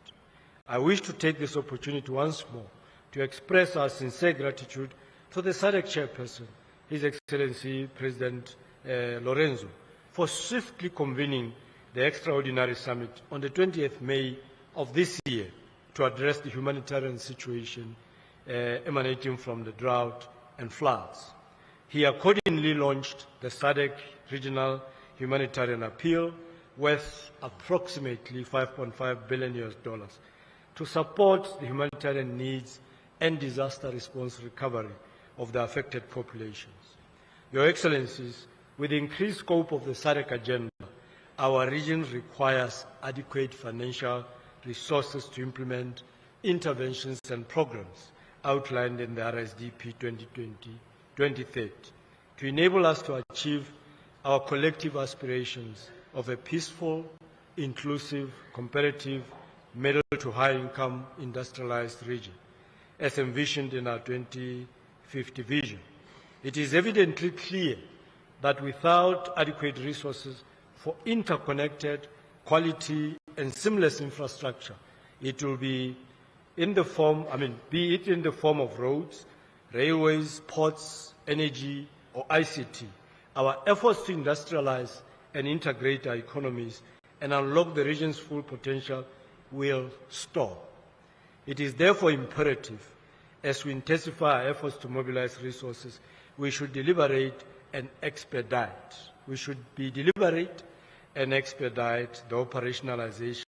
I wish to take this opportunity once more to express our sincere gratitude to the Sadc chairperson, His Excellency President Lorenzo, for swiftly convening the extraordinary summit on the 20th May of this year to address the humanitarian situation emanating from the drought and floods. He accordingly launched the Sadc Regional Humanitarian Appeal worth approximately $5.5 billion to support the humanitarian needs and disaster response recovery of the affected populations. Your Excellencies, with the increased scope of the Sadc agenda, our region requires adequate financial resources to implement interventions and programs outlined in the RSDP 2020-2030 to enable us to achieve our collective aspirations of a peaceful, inclusive, competitive, middle to high-income industrialized region, as envisioned in our 2050 vision. It is evidently clear that without adequate resources for interconnected, quality, and seamless infrastructure, it will be in the form, be it in the form of roads, railways, ports, energy, or ICT, our efforts to industrialize and integrate our economies and unlock the region's full potential will stall. It is therefore imperative, as we intensify our efforts to mobilize resources, we should deliberate and expedite. We should be deliberate and expedite the operationalization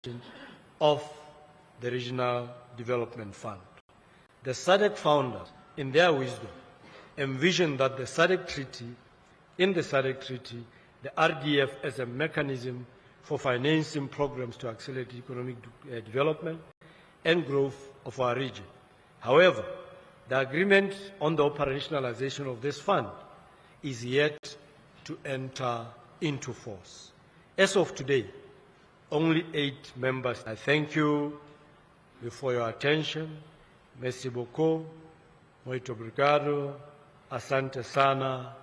of the Regional Development Fund. The Sadc founders, in their wisdom, envisioned that the Sadc Treaty, the RDF as a mechanism for financing programs to accelerate economic development and growth of our region. However, the agreement on the operationalization of this fund is yet to enter into force. As of today, only 8 members. I thank you for your attention. Merci beaucoup. Muito obrigado. Asante sana.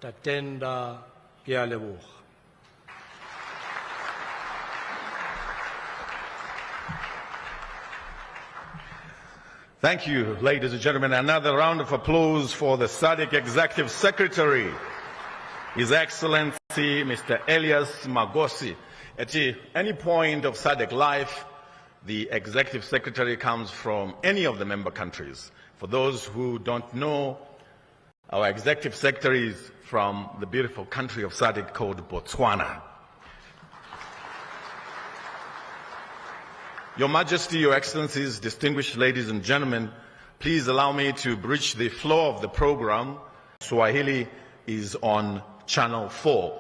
Tatenda Pialebuch. Thank you, ladies and gentlemen. Another round of applause for the Sadc Executive Secretary, His Excellency Mr. Elias Magosi. At any point of Sadc life, the Executive Secretary comes from any of the member countries. For those who don't know, our Executive Secretary is from the beautiful country of Sadc called Botswana. Your Majesty, Your Excellencies, distinguished ladies and gentlemen, please allow me to bridge the flow of the program. Swahili is on Channel 4.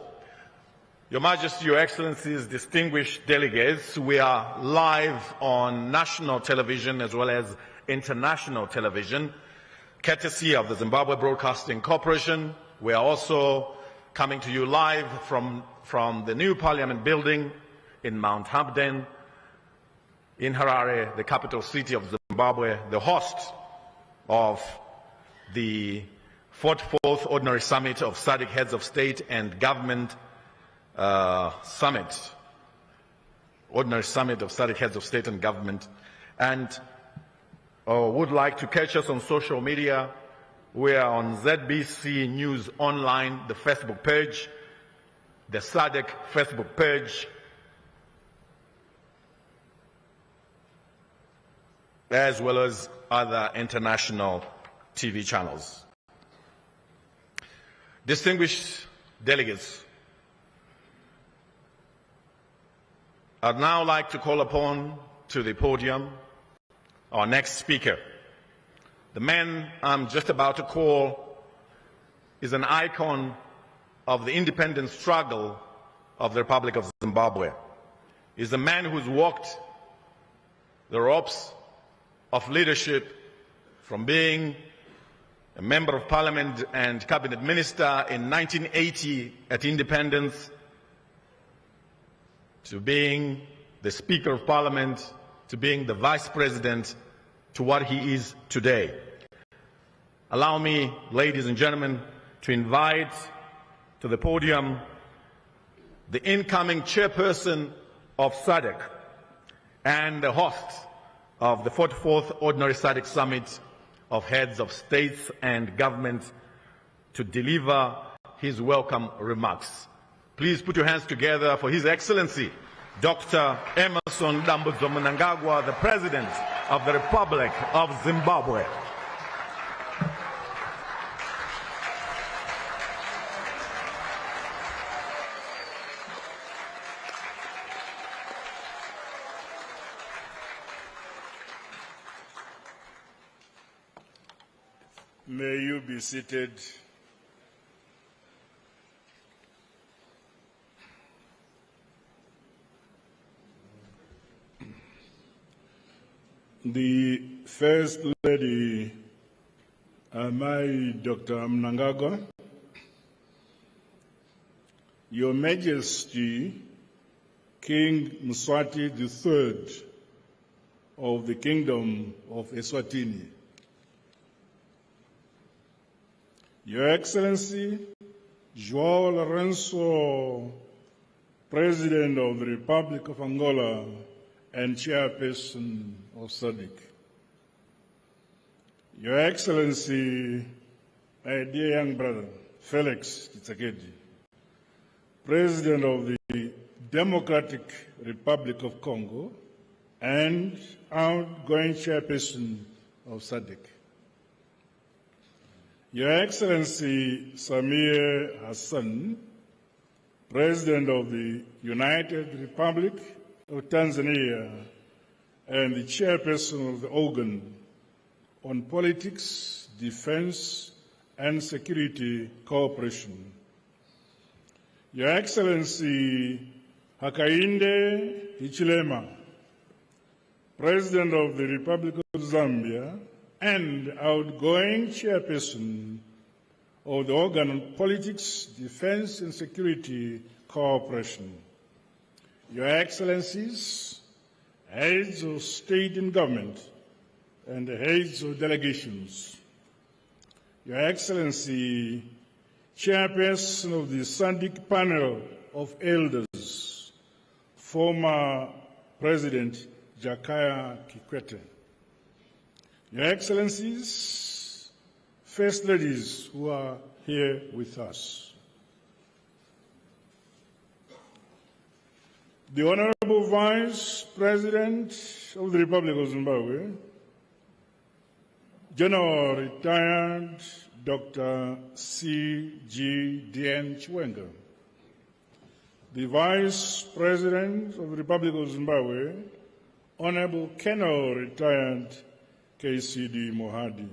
Your Majesty, Your Excellencies, distinguished delegates, we are live on national television as well as international television, courtesy of the Zimbabwe Broadcasting Corporation. We are also coming to you live from the new Parliament building in Mount Hampden, in Harare, the capital city of Zimbabwe, the host of the 44th Ordinary Summit of Sadc Heads of State and Government Summit, Ordinary Summit of Sadc Heads of State and Government, and would like to catch us on social media We are on ZBC News Online, the Facebook page, the Sadc Facebook page, as well as other international TV channels. Distinguished delegates, I'd now like to call upon to the podium our next speaker. The man I'm just about to call is an icon of the independence struggle of the Republic of Zimbabwe. He's a man who's walked the ropes of leadership from being a member of parliament and cabinet minister in 1980 at independence to being the Speaker of Parliament, to being the Vice President, to what he is today. Allow me, ladies and gentlemen, to invite to the podium the incoming chairperson of Sadc and the host of the 44th Ordinary Sadc Summit of Heads of States and Government to deliver his welcome remarks. Please put your hands together for His Excellency, Dr. Emmerson Dambudzo Mnangagwa, the President of the Republic of Zimbabwe. May you be seated. The First Lady, my Dr. Mnangagwa, Your Majesty, King Mswati III of the Kingdom of Eswatini, Your Excellency, João Lourenço, President of the Republic of Angola and Chairperson of Sadc, Your Excellency, my dear young brother, Felix Tshisekedi, President of the Democratic Republic of Congo and outgoing Chairperson of Sadc, Your Excellency Samia Hassan, President of the United Republic of Tanzania and the Chairperson of the Organ on Politics, Defense and Security Cooperation, Your Excellency Hakainde Hichilema, President of the Republic of Zambia and outgoing Chairperson of the Organ on Politics, Defense and Security Cooperation, Your Excellencies, Heads of State and Government and the Heads of Delegations, Your Excellency, Chairperson of the Sadc Panel of Elders, former President Jakaya Kikwete, Your Excellencies, First Ladies who are here with us, the Honorable Vice President of the Republic of Zimbabwe, General Retired Dr. C.G.D.N. Chiwenga, the Vice President of the Republic of Zimbabwe, Honorable Colonel Retired K.C.D. Mohadi,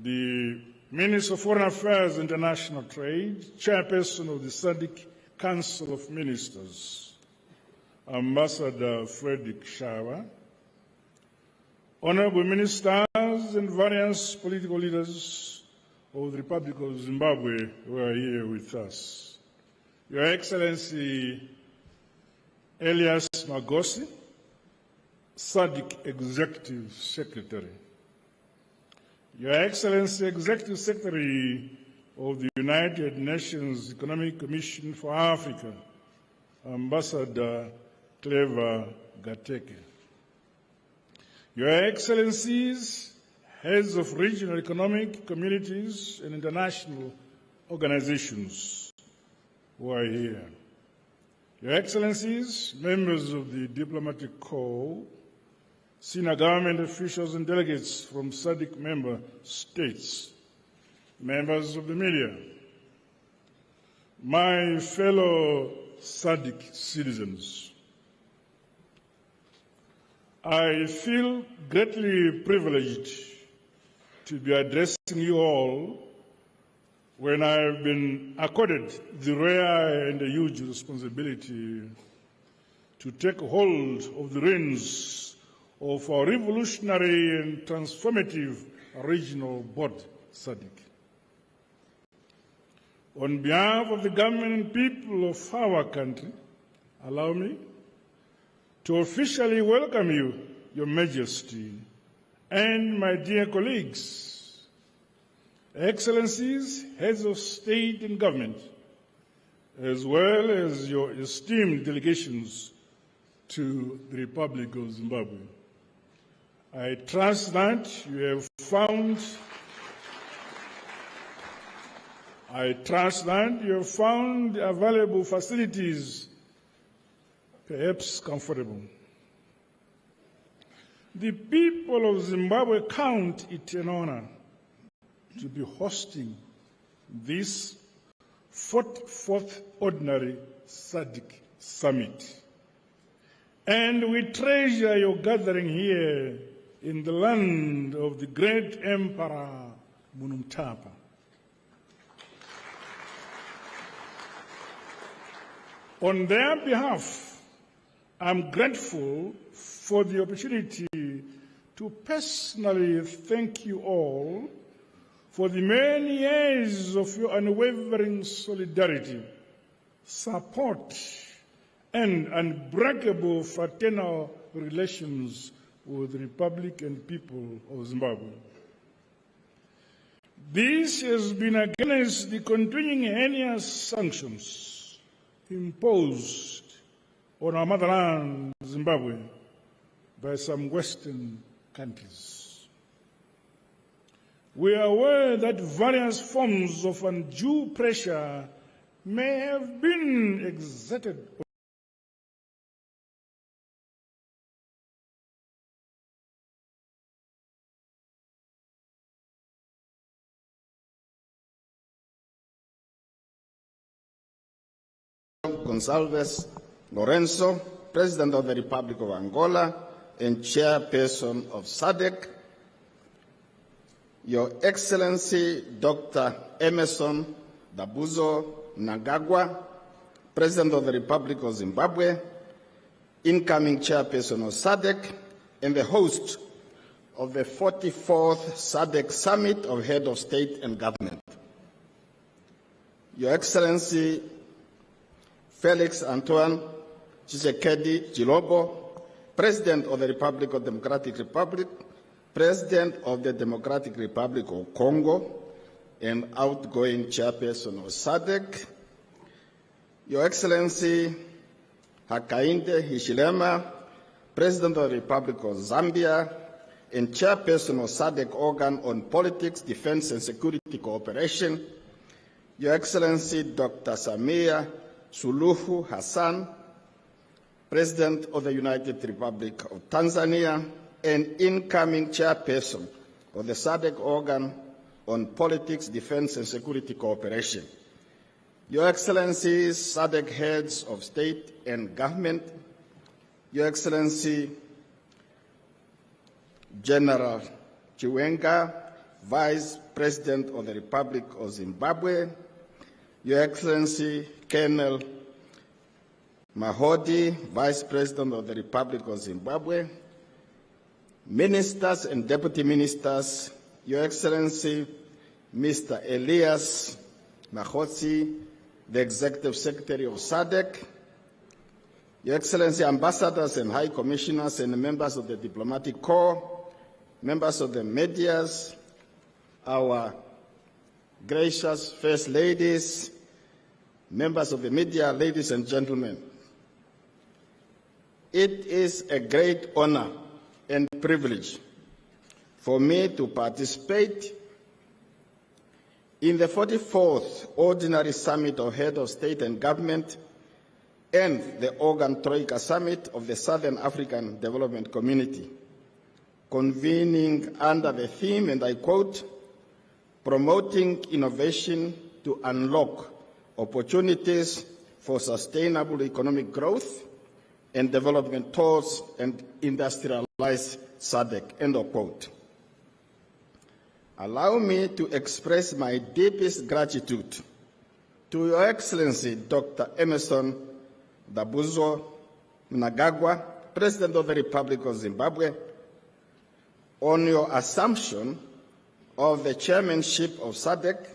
the Minister of Foreign Affairs and International Trade, Chairperson of the Sadc Council of Ministers, Ambassador Frederick Shawa, Honorable Ministers and various political leaders of the Republic of Zimbabwe who are here with us, Your Excellency Elias Magosi, Sadc Executive Secretary, Your Excellency Executive Secretary of the United Nations Economic Commission for Africa, Ambassador Clever Gateke, Your Excellencies, heads of regional economic communities and international organizations who are here, Your Excellencies, members of the Diplomatic Corps, senior government officials and delegates from SADC member states, members of the media, my fellow SADC citizens, I feel greatly privileged to be addressing you all when I have been accorded the rare and huge responsibility to take hold of the reins of our revolutionary and transformative regional board, SADC. On behalf of the government and people of our country, allow me to officially welcome you, Your Majesty, and my dear colleagues, Excellencies, heads of state and government, as well as your esteemed delegations to the Republic of Zimbabwe. I trust that you have found the available facilities perhaps comfortable. The people of Zimbabwe count it an honor to be hosting this 44th Ordinary SADC Summit. And we treasure your gathering here in the land of the great Emperor Munumtapa. On their behalf, I'm grateful for the opportunity to personally thank you all for the many years of your unwavering solidarity, support, and unbreakable fraternal relations with the Republic and people of Zimbabwe. This has been against the continuing heinous sanctions imposed on our motherland, Zimbabwe, by some Western countries. We are aware that various forms of undue pressure may have been exerted Gonçalves Lorenzo, President of the Republic of Angola and Chairperson of SADC, Your Excellency Dr. Emerson Dabuzo Mnangagwa, President of the Republic of Zimbabwe, incoming Chairperson of SADC, and the host of the 44th SADC Summit of Head of State and Government. Your Excellency Felix Antoine Tshisekedi Tshilombo, President of the Republic of Democratic Republic, President of the Democratic Republic of Congo, and outgoing Chairperson of SADC. Your Excellency Hakainde Hichilema, President of the Republic of Zambia, and Chairperson of SADC Organ on Politics, Defense and Security Cooperation. Your Excellency Dr. Samia Suluhu Hassan, President of the United Republic of Tanzania, and incoming Chairperson of the SADC Organ on Politics, Defense and Security Cooperation. Your Excellencies, SADC Heads of State and Government, Your Excellency General Chiwenga, Vice President of the Republic of Zimbabwe, Your Excellency Colonel Mahodi, Vice President of the Republic of Zimbabwe, Ministers and Deputy Ministers, Your Excellency Mr. Elias Mahotsi, the Executive Secretary of SADC, Your Excellency Ambassadors and High Commissioners and members of the Diplomatic Corps, members of the medias, our gracious First Ladies, members of the media, ladies and gentlemen. It is a great honor and privilege for me to participate in the 44th Ordinary Summit of Heads of State and Government and the Organ Troika Summit of the Southern African Development Community, convening under the theme, and I quote, "Promoting innovation to unlock opportunities for sustainable economic growth and development towards and industrialized Sadc," end of quote. Allow me to express my deepest gratitude to Your Excellency Dr. Emmerson Dabuzo Mnangagwa, President of the Republic of Zimbabwe, on your assumption of the chairmanship of Sadc.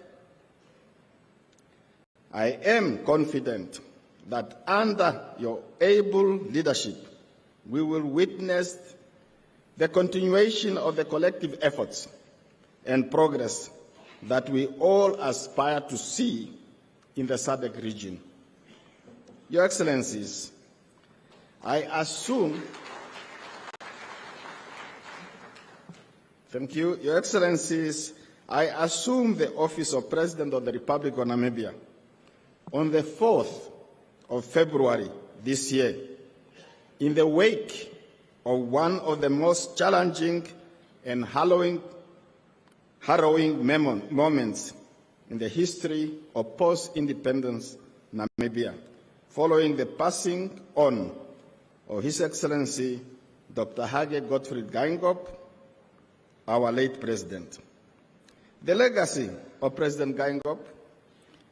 I am confident that under your able leadership, we will witness the continuation of the collective efforts and progress that we all aspire to see in the Sadc region. Your Excellencies, I assume, thank you, Your Excellencies, I assume the office of President of the Republic of Namibia on the 4th of February this year, in the wake of one of the most challenging and harrowing moments in the history of post-independence Namibia, following the passing on of His Excellency Dr. Hage Gottfried Geingob, our late President. The legacy of President Geingob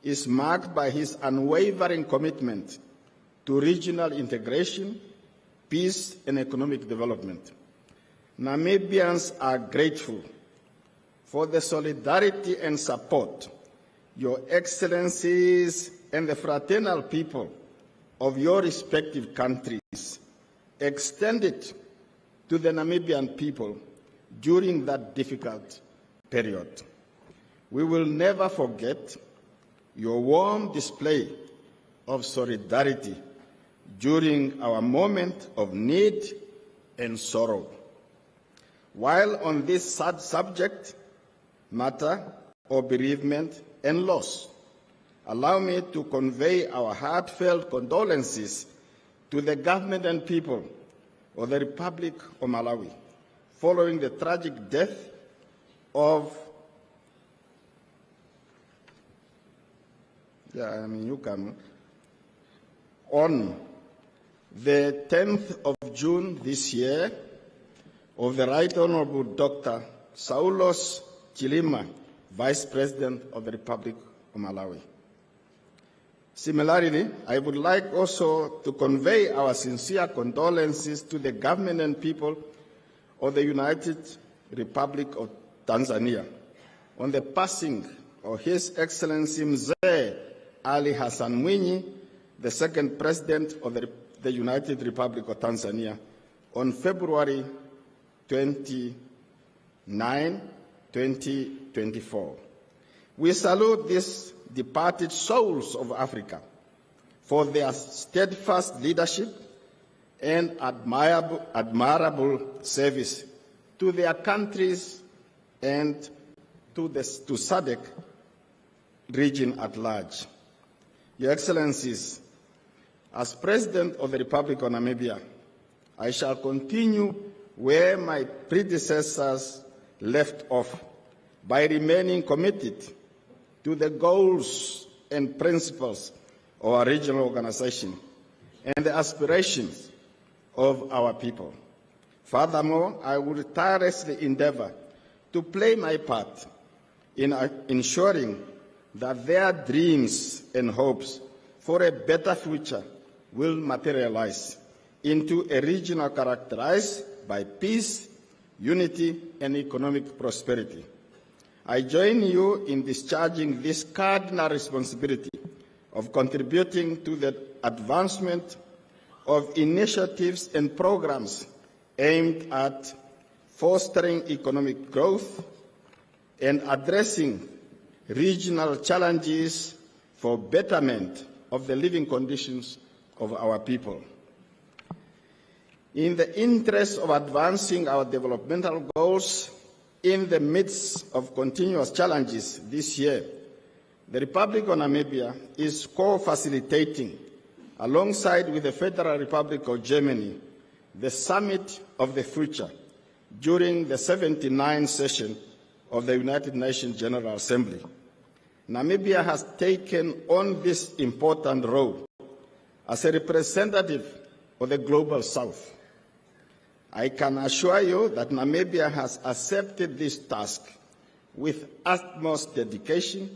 is marked by his unwavering commitment to regional integration, peace, and economic development. Namibians are grateful for the solidarity and support Your Excellencies and the fraternal people of your respective countries extended to the Namibian people during that difficult period. We will never forget your warm display of solidarity during our moment of need and sorrow. While on this sad subject matter of bereavement and loss, allow me to convey our heartfelt condolences to the government and people of the Republic of Malawi following the tragic death of on the 10th of June this year of the Right Honorable Dr. Saulos Chilima, Vice President of the Republic of Malawi. Similarly, I would like also to convey our sincere condolences to the government and people of the United Republic of Tanzania on the passing of His Excellency Mzee Ali Hassan Mwinyi, the second President of the United Republic of Tanzania, on February 29, 2024. We salute these departed souls of Africa for their steadfast leadership and admirable service to their countries and to Sadc region at large. Your Excellencies, as President of the Republic of Namibia, I shall continue where my predecessors left off by remaining committed to the goals and principles of our regional organization and the aspirations of our people. Furthermore, I will tirelessly endeavor to play my part in ensuring that their dreams and hopes for a better future will materialize into a region characterized by peace, unity, and economic prosperity. I join you in discharging this cardinal responsibility of contributing to the advancement of initiatives and programs aimed at fostering economic growth and addressing regional challenges for betterment of the living conditions of our people. In the interest of advancing our developmental goals In the midst of continuous challenges this year, the Republic of Namibia is co-facilitating, alongside with the Federal Republic of Germany, the Summit of the Future during the 79th session of the United Nations General Assembly. Namibia has taken on this important role as a representative of the Global South. I can assure you that Namibia has accepted this task with utmost dedication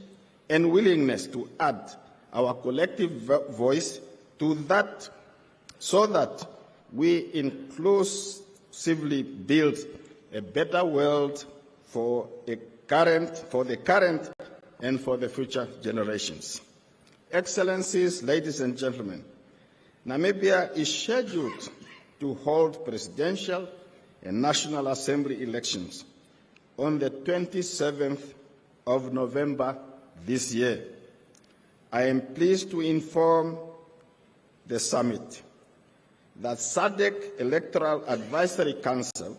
and willingness to add our collective voice to that, so that we inclusively build a better world for the current and for the future generations. Excellencies, ladies and gentlemen, Namibia is scheduled to hold presidential and National Assembly elections on the 27th of November this year. I am pleased to inform the summit that Sadc Electoral Advisory Council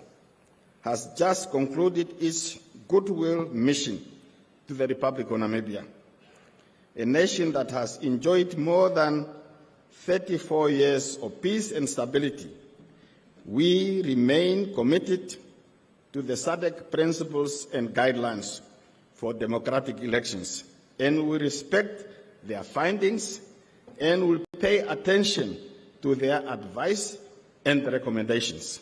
has just concluded its goodwill mission to the Republic of Namibia, a nation that has enjoyed more than 34 years of peace and stability. We remain committed to the Sadc principles and guidelines for democratic elections, and we respect their findings and will pay attention to their advice and recommendations.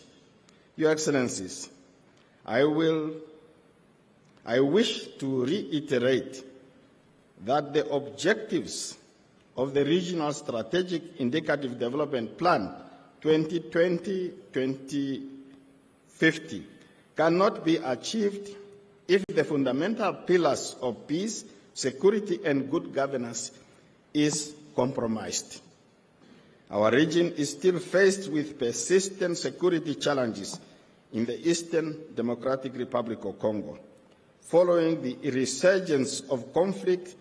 Your Excellencies, I wish to reiterate that the objectives of the Regional Strategic Indicative Development Plan 2020-2050 cannot be achieved if the fundamental pillars of peace, security, and good governance is compromised. Our region is still faced with persistent security challenges in the Eastern Democratic Republic of Congo, following the resurgence of conflict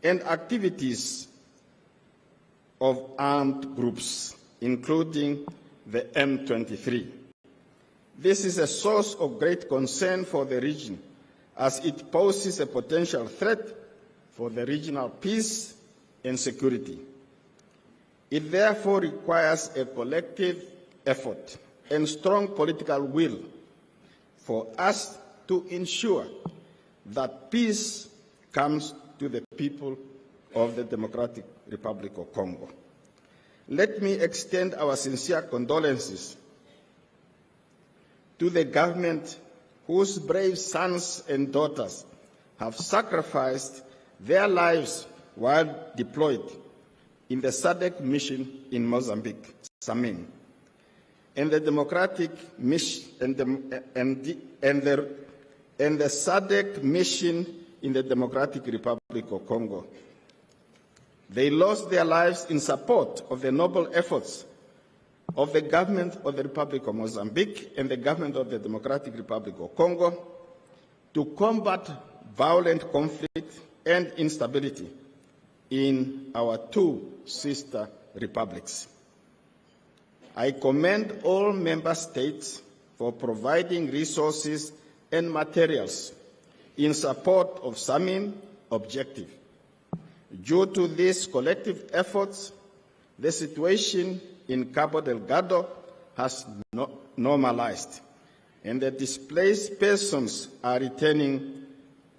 and activities of armed groups, including the M23. This is a source of great concern for the region, as it poses a potential threat for the regional peace and security. It therefore requires a collective effort and strong political will for us to ensure that peace comes to the people of the Democratic Republic of Congo. Let me extend our sincere condolences to the government whose brave sons and daughters have sacrificed their lives while deployed in the Sadc mission in Mozambique, Samia, and the democratic mission and the Sadc mission in the Democratic Republic of Congo. They lost their lives in support of the noble efforts of the government of the Republic of Mozambique and the government of the Democratic Republic of Congo to combat violent conflict and instability in our two sister republics. I commend all member states for providing resources and materials in support of Samian objective. Due to these collective efforts, the situation in Cabo Delgado has normalized, and the displaced persons are returning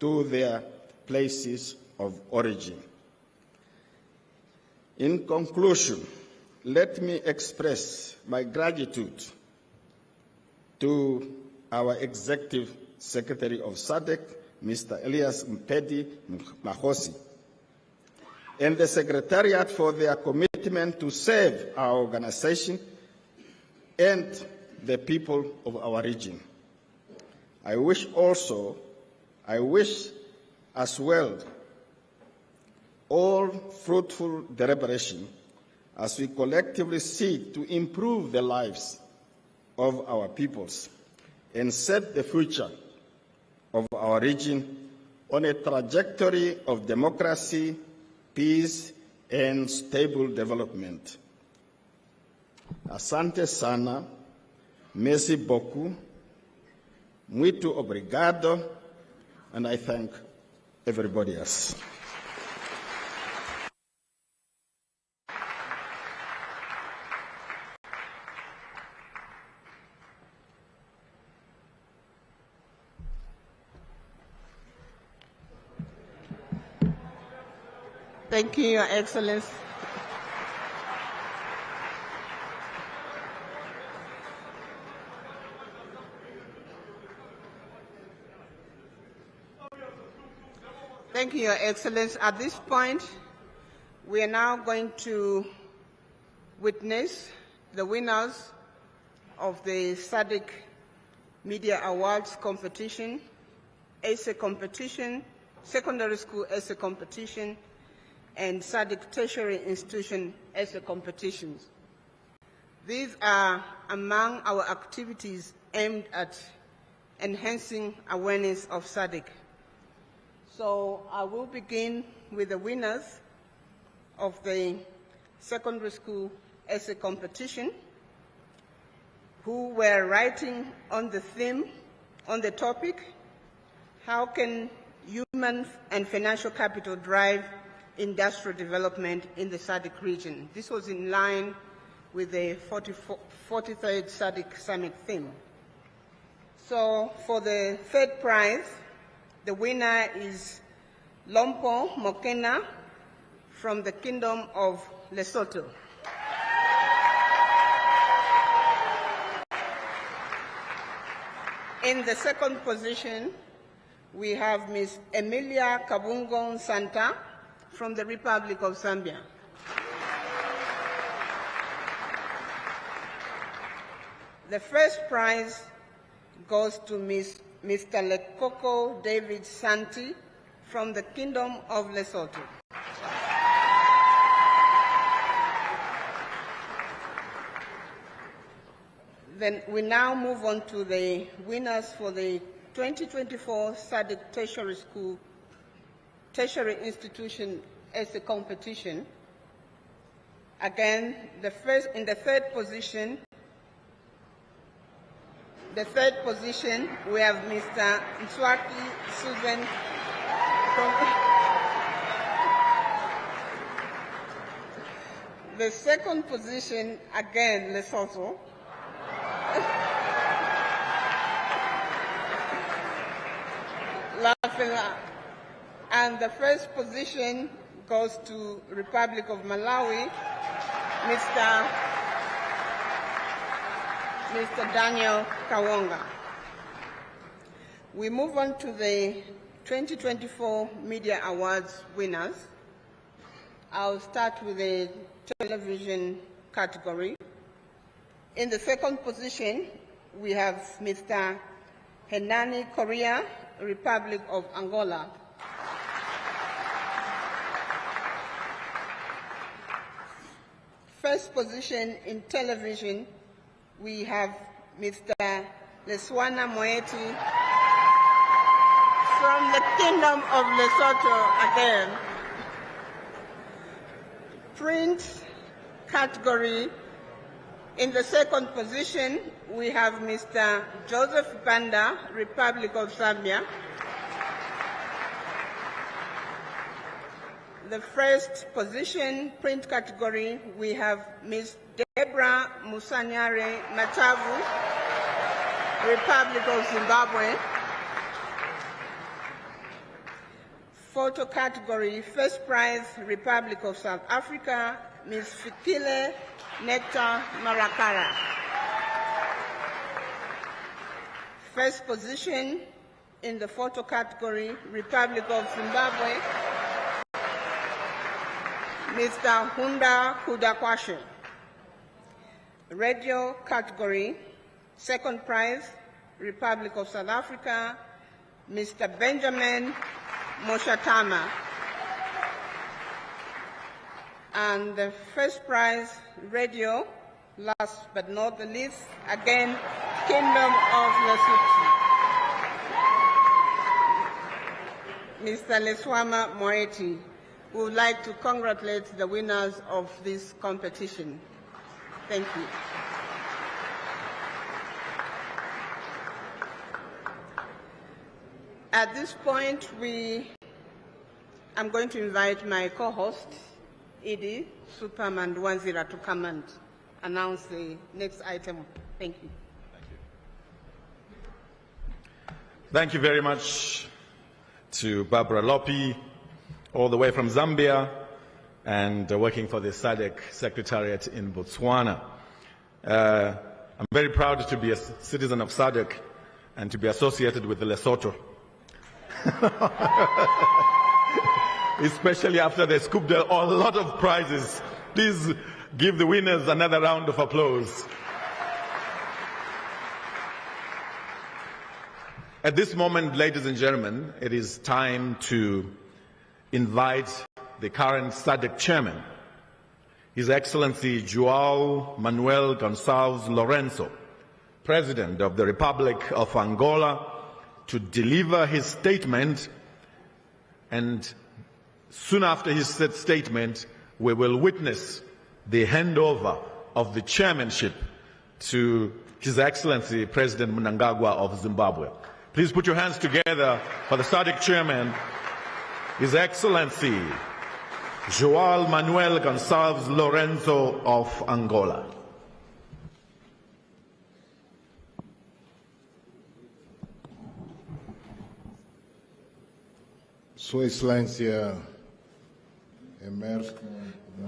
to their places of origin. In conclusion, let me express my gratitude to our Executive Secretary of Sadc, Mr. Elias Mpedi Mahosi, and the Secretariat for their commitment to serve our organization and the people of our region. I wish as well all fruitful deliberation as we collectively seek to improve the lives of our peoples and set the future of our region on a trajectory of democracy, peace, and stable development. Asante sana, merci beaucoup, Muito obrigado, and I thank everybody else. Thank you, Your Excellency. Thank you, Your Excellency. At this point, we are now going to witness the winners of the Sadc Media Awards competition, essay competition, secondary school essay competition, and Sadc tertiary institution essay competitions. These are among our activities aimed at enhancing awareness of Sadc. So I will begin with the winners of the secondary school essay competition, who were writing on the theme, on the topic, how can human and financial capital drive industrial development in the Sadc region? This was in line with the 43rd Sadc Summit theme. So for the third prize, the winner is Lompo Mokena from the Kingdom of Lesotho. In the second position, we have Ms. Emilia Kabungo Santa from the Republic of Zambia. The first prize goes to Mr. Lekoko David Santi from the Kingdom of Lesotho. Then we now move on to the winners for the 2024 Sadc Tertiary Institution Essay Competition. Again, in the third position, we have Mr. Nswaki Susan the second position, again, Lesotho. And the first position goes to Republic of Malawi, Mr. Daniel Kawonga. We move on to the 2024 Media Awards winners. I'll start with the television category. In the second position, we have Mr. Henani Korea, Republic of Angola. First position in television, we have Mr. Leswana Moeti from the Kingdom of Lesotho again. Print category, in the second position, we have Mr. Joseph Banda, Republic of Zambia. The first position, print category, we have Ms. Deborah Musanyare Matavu, Republic of Zimbabwe. Photo category, first prize, Republic of South Africa, Ms. Fikile Nectar Marakara. First position in the photo category, Republic of Zimbabwe, Mr. Hunda Kudakwashe. Radio category, second prize, Republic of South Africa, Mr. Benjamin Moshatama. And the first prize, radio, last but not the least, again, Kingdom of Lesotho, Mr. Leswama Moeti. We would like to congratulate the winners of this competition. Thank you. At this point, I'm going to invite my co-host, Edie Superman Wanzira, to come and announce the next item. Thank you. Thank you very much to Barbara Lopi, all the way from Zambia, and working for the Sadc Secretariat in Botswana. I'm very proud to be a citizen of Sadc and to be associated with Lesotho. Especially after they scooped a lot of prizes. Please give the winners another round of applause. At this moment, ladies and gentlemen, it is time to invite the current Sadc chairman, His Excellency João Manuel Gonçalves Lourenço, President of the Republic of Angola, to deliver his statement, and soon after his statement, we will witness the handover of the chairmanship to His Excellency President Mnangagwa of Zimbabwe. Please put your hands together for the Sadc chairman, His Excellency João Manuel Gonçalves Lourenço of Angola. Sua Excelência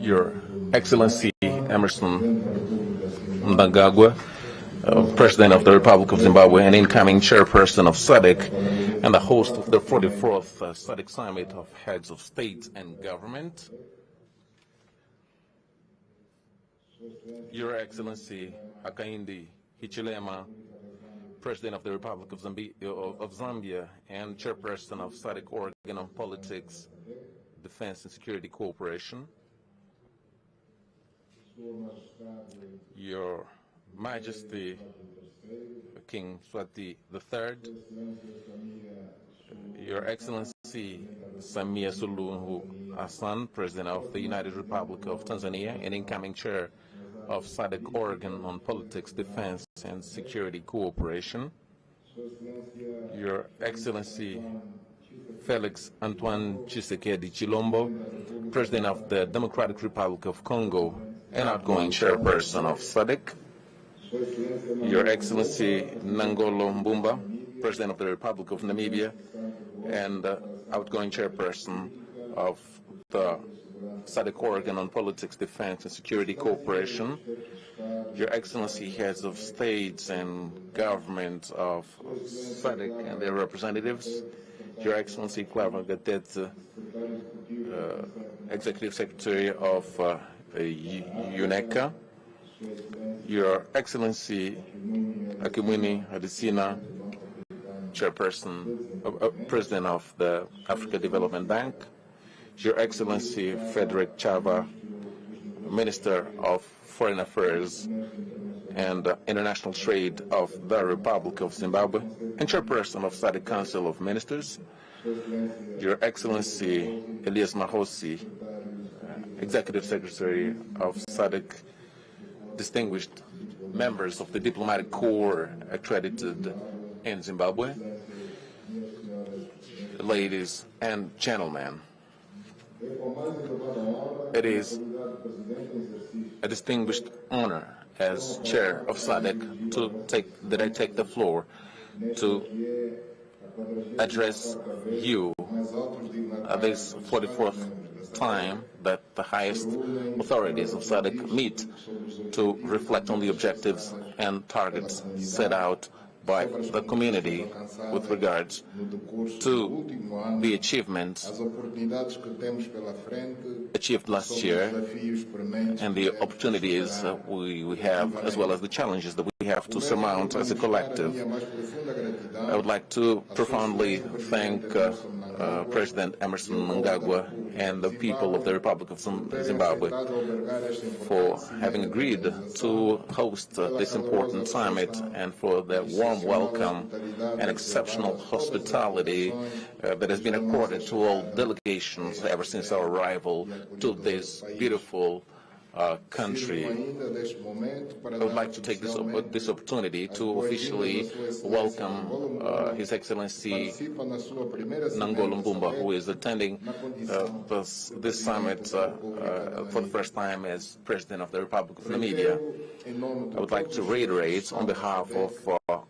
Your Excellency Emerson Mnangagwa, President of the Republic of Zimbabwe and incoming chairperson of Sadc and the host of the 44th Sadc Summit of Heads of State and Government. Your Excellency Hakainde Hichilema, President of the Republic of Zambia and chairperson of Sadc Organ on Politics, Defense and Security Cooperation. Your Majesty King Mswati III, Your Excellency Samia Suluhu Hassan, President of the United Republic of Tanzania and incoming chair of Sadc Organ on Politics, Defense and Security Cooperation. Your Excellency Felix Antoine Tshisekedi Chilombo, President of the Democratic Republic of Congo and outgoing chairperson of Sadc. Your Excellency Nangolo Mbumba, President of the Republic of Namibia and outgoing chairperson of the Sadc Organ on Politics, Defense and Security Cooperation. Your Excellency, heads of states and government of Sadc and their representatives. Your Excellency Clara Gatet, Executive Secretary of UNECA. Your Excellency Akimwini Adesina, Chairperson, President of the Africa Development Bank. Your Excellency Frederick Chava, Minister of Foreign Affairs and International Trade of the Republic of Zimbabwe and Chairperson of Sadc Council of Ministers. Your Excellency Elias Mahosi, Executive Secretary of Sadc, distinguished members of the Diplomatic Corps accredited in Zimbabwe, ladies and gentlemen. It is a distinguished honor as chair of Sadc that I take the floor to address you at this 44th time that the highest authorities of Sadc meet to reflect on the objectives and targets set out by the community with regards to the achievements achieved last year and the opportunities we have, as well as the challenges that we have to surmount as a collective. I would like to profoundly thank President Emerson Mnangagwa and the people of the Republic of Zimbabwe for having agreed to host this important summit and for their warm welcome and exceptional hospitality that has been accorded to all delegations ever since our arrival to this beautiful country. I would like to take this opportunity to officially welcome His Excellency Nangolo Mbumba, who is attending this summit for the first time as President of the Republic of Namibia. I would like to reiterate on behalf of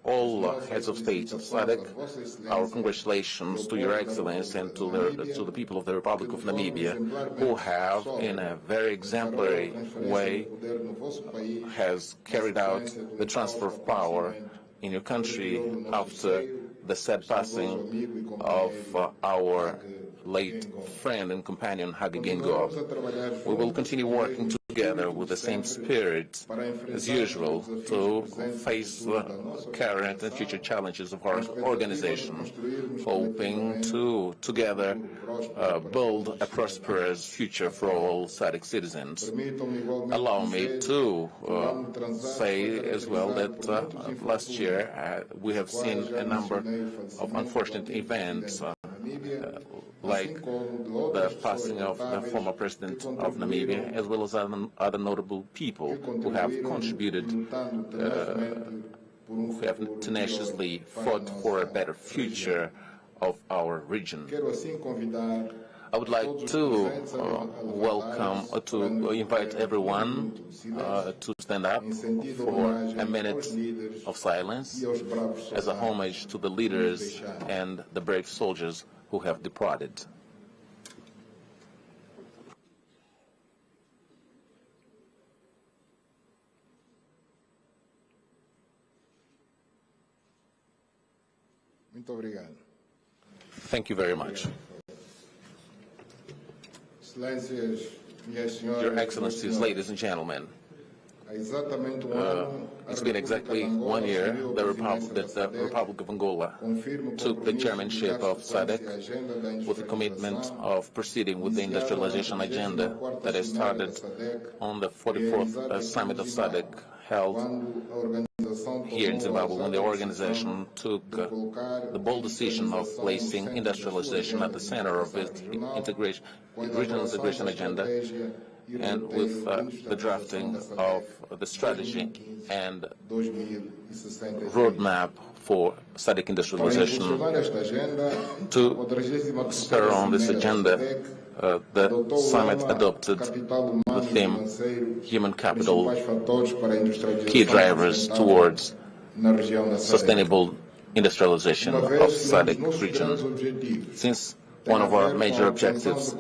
all heads of state of SADC our congratulations to Your Excellency and to the people of the Republic of Namibia, who have, in a very exemplary way, has carried out the transfer of power in your country after the sad passing of our late friend and companion Hage Geingob. We will continue working together with the same spirit as usual to face the current and future challenges of our organization, hoping to together build a prosperous future for all SADC citizens. Allow me to say as well that last year we have seen a number of unfortunate events like the passing of the former president of Namibia, as well as other notable people who have contributed, who have tenaciously fought for a better future of our region. I would like to invite everyone to stand up for a minute of silence as a homage to the leaders and the brave soldiers who have departed. Thank you very much. Your Excellencies, ladies and gentlemen, it's been exactly 1 year that the Republic of Angola took the chairmanship of SADC with the commitment of proceeding with the industrialization agenda that has started on the 44th summit of SADC held here in Zimbabwe, when the organization took the bold decision of placing industrialization at the center of its regional integration agenda, and with the drafting of the strategy and roadmap for SADC industrialization. To spur on this agenda, the summit adopted the theme Human Capital, Key Drivers Towards Sustainable Industrialization of SADC region. Since one of our major objectives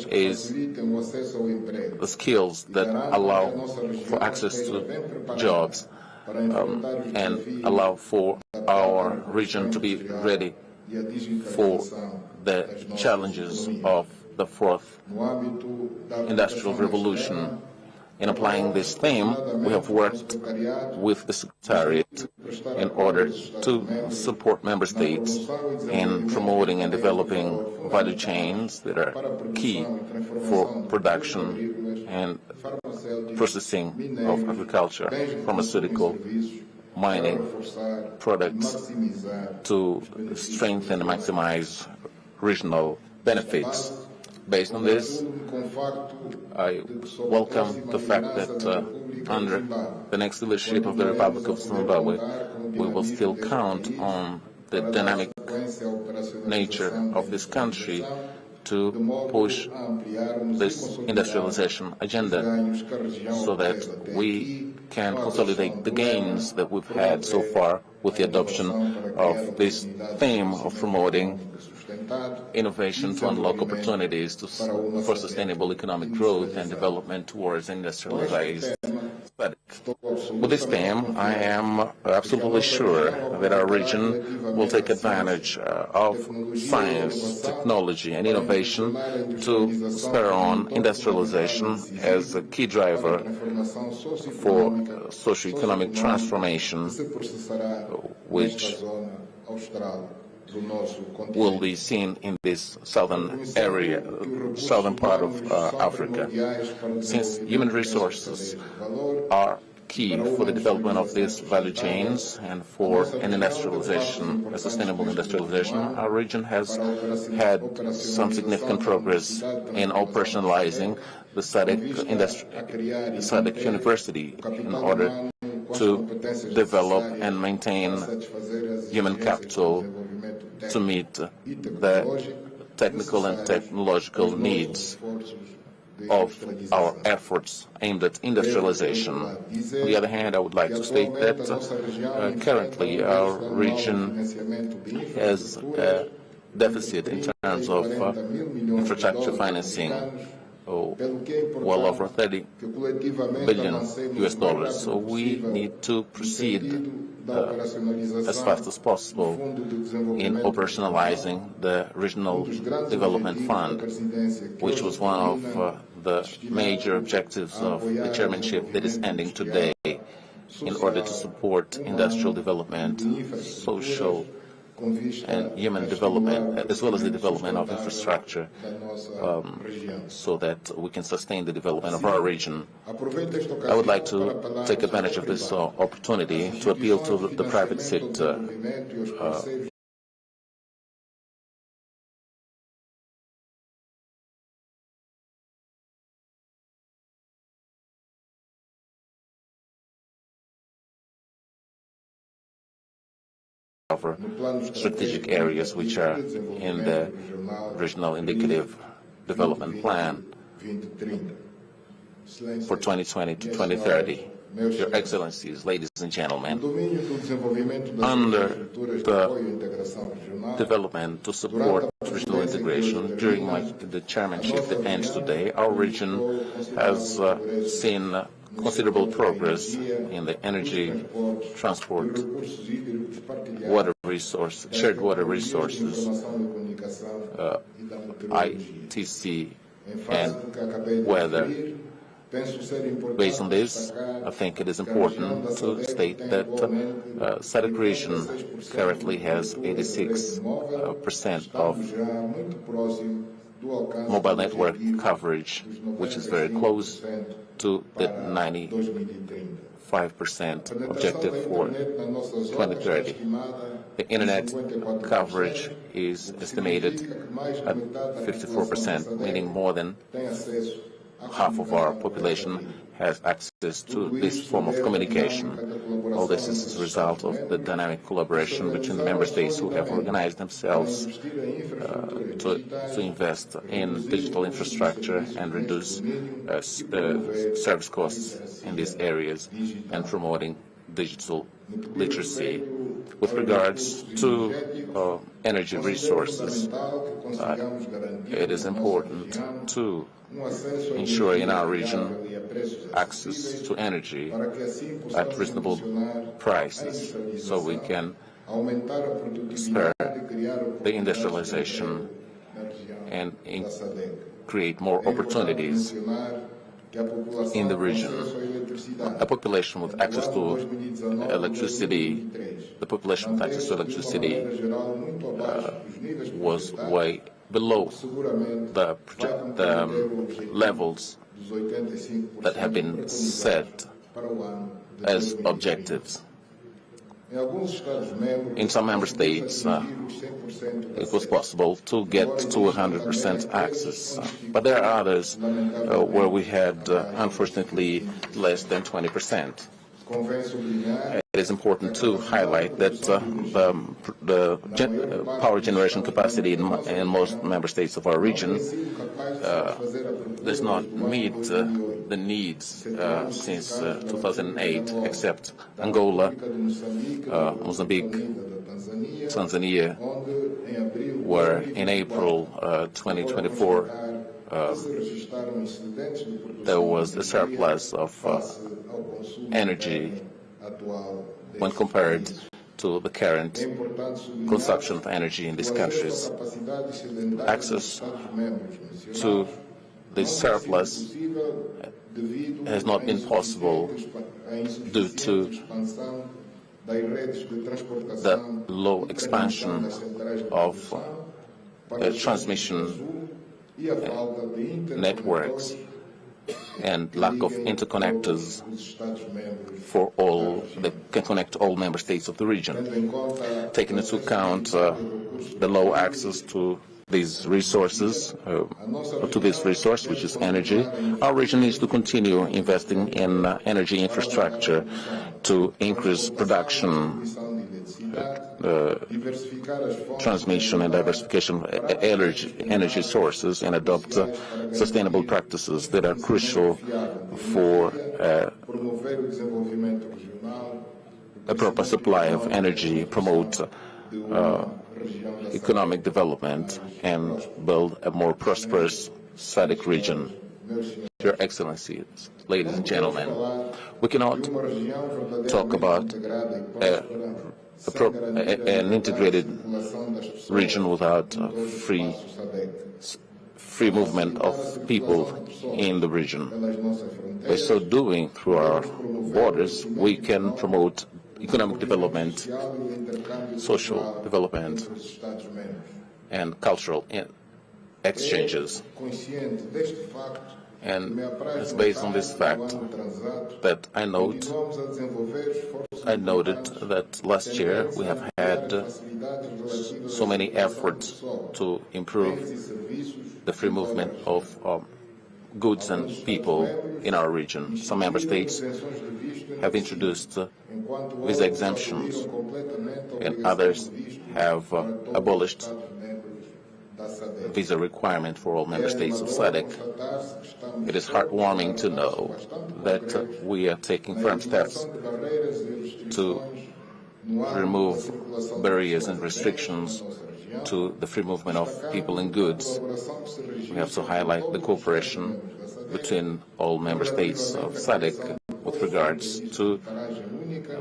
is the skills that allow for access to jobs and allow for our region to be ready for the challenges of the fourth industrial revolution. In applying this theme, we have worked with the Secretariat in order to support member states in promoting and developing value chains that are key for production and processing of agriculture, pharmaceutical, mining products to strengthen and maximize regional benefits. Based on this, I welcome the fact that under the next leadership of the Republic of Zimbabwe, we will still count on the dynamic nature of this country to push this industrialization agenda so that we can consolidate the gains that we've had so far with the adoption of this theme of promoting innovation to unlock opportunities for sustainable economic growth and development towards industrialized SADC. With this theme, I am absolutely sure that our region will take advantage of science, technology, and innovation to spur on industrialization as a key driver for socio-economic transformation, which will be seen in this southern part of Africa. Since human resources are key for the development of these value chains and for an industrialization, a sustainable industrialization. Our region has had some significant progress in operationalizing the Sadc University in order to develop and maintain human capital to meet the technical and technological needs of our efforts aimed at industrialization. On the other hand, I would like to state that currently our region has a deficit in terms of infrastructure financing, well over 30 billion US dollars. So we need to proceed as fast as possible in operationalizing the Regional Development Fund, which was one of the major objectives of the chairmanship that is ending today, in order to support industrial development, social and human development, as well as the development of infrastructure, so that we can sustain the development of our region. I would like to take advantage of this opportunity to appeal to the private sector strategic areas which are in the Regional Indicative Development Plan for 2020 to 2030. Your Excellencies, ladies and gentlemen, under the development to support regional integration, during the chairmanship that ends today, our region has seen considerable progress in the energy, transport, water resource, shared water resources, ITC, and weather. Based on this, I think it is important to state that Sadc region currently has 86% of mobile network coverage, which is very close to the 95% objective for 2030. The internet coverage is estimated at 54%, meaning more than half of our population has access to this form of communication. All this is as a result of the dynamic collaboration between the member states who have organized themselves to invest in digital infrastructure and reduce service costs in these areas and promoting digital literacy. With regards to energy resources, it is important to ensure in our region access to energy at reasonable prices, so we can spur the industrialization and create more opportunities in the region. A population with access to electricity, was way below the levels that have been set as objectives. In some member states, it was possible to get to 100% access, but there are others where we had, unfortunately, less than 20%. It is important to highlight that the power generation capacity in most member states of our region does not meet the needs since 2008, except Angola, Mozambique, Tanzania, where in April 2024 there was a surplus of energy when compared to the current consumption of energy in these countries. Access to this surplus has not been possible due to the low expansion of transmission networks and lack of interconnectors for all that can connect all member states of the region. Taking into account the low access to these resources, to this resource, which is energy, our region needs to continue investing in energy infrastructure to increase production, transmission and diversification of energy sources, and adopt sustainable practices that are crucial for a proper supply of energy, promote economic development, and build a more prosperous Sadc region. Your Excellencies, ladies and gentlemen, we cannot talk about an integrated region without free movement of people in the region. By so doing, through our borders, we can promote economic development, social development, and cultural exchanges. And it's based on this fact that I noted that last year we have had so many efforts to improve the free movement of goods and people in our region. Some member states have introduced visa exemptions, and others have abolished visa requirement for all member states of Sadc. It is heartwarming to know that we are taking firm steps to remove barriers and restrictions to the free movement of people and goods. We have to highlight the cooperation between all member states of Sadc with regards to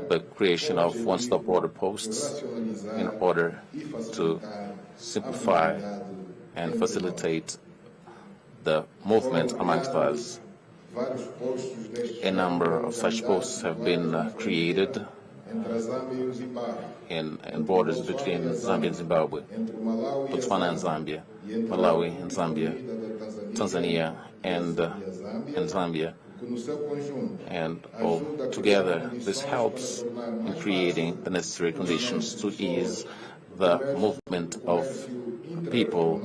the creation of one-stop border posts in order to simplify and facilitate the movement amongst us. A number of such posts have been created in borders between Zambia and Zimbabwe, Botswana and Zambia, Malawi and Zambia, Tanzania and Zambia. And all together, this helps in creating the necessary conditions to ease the movement of people,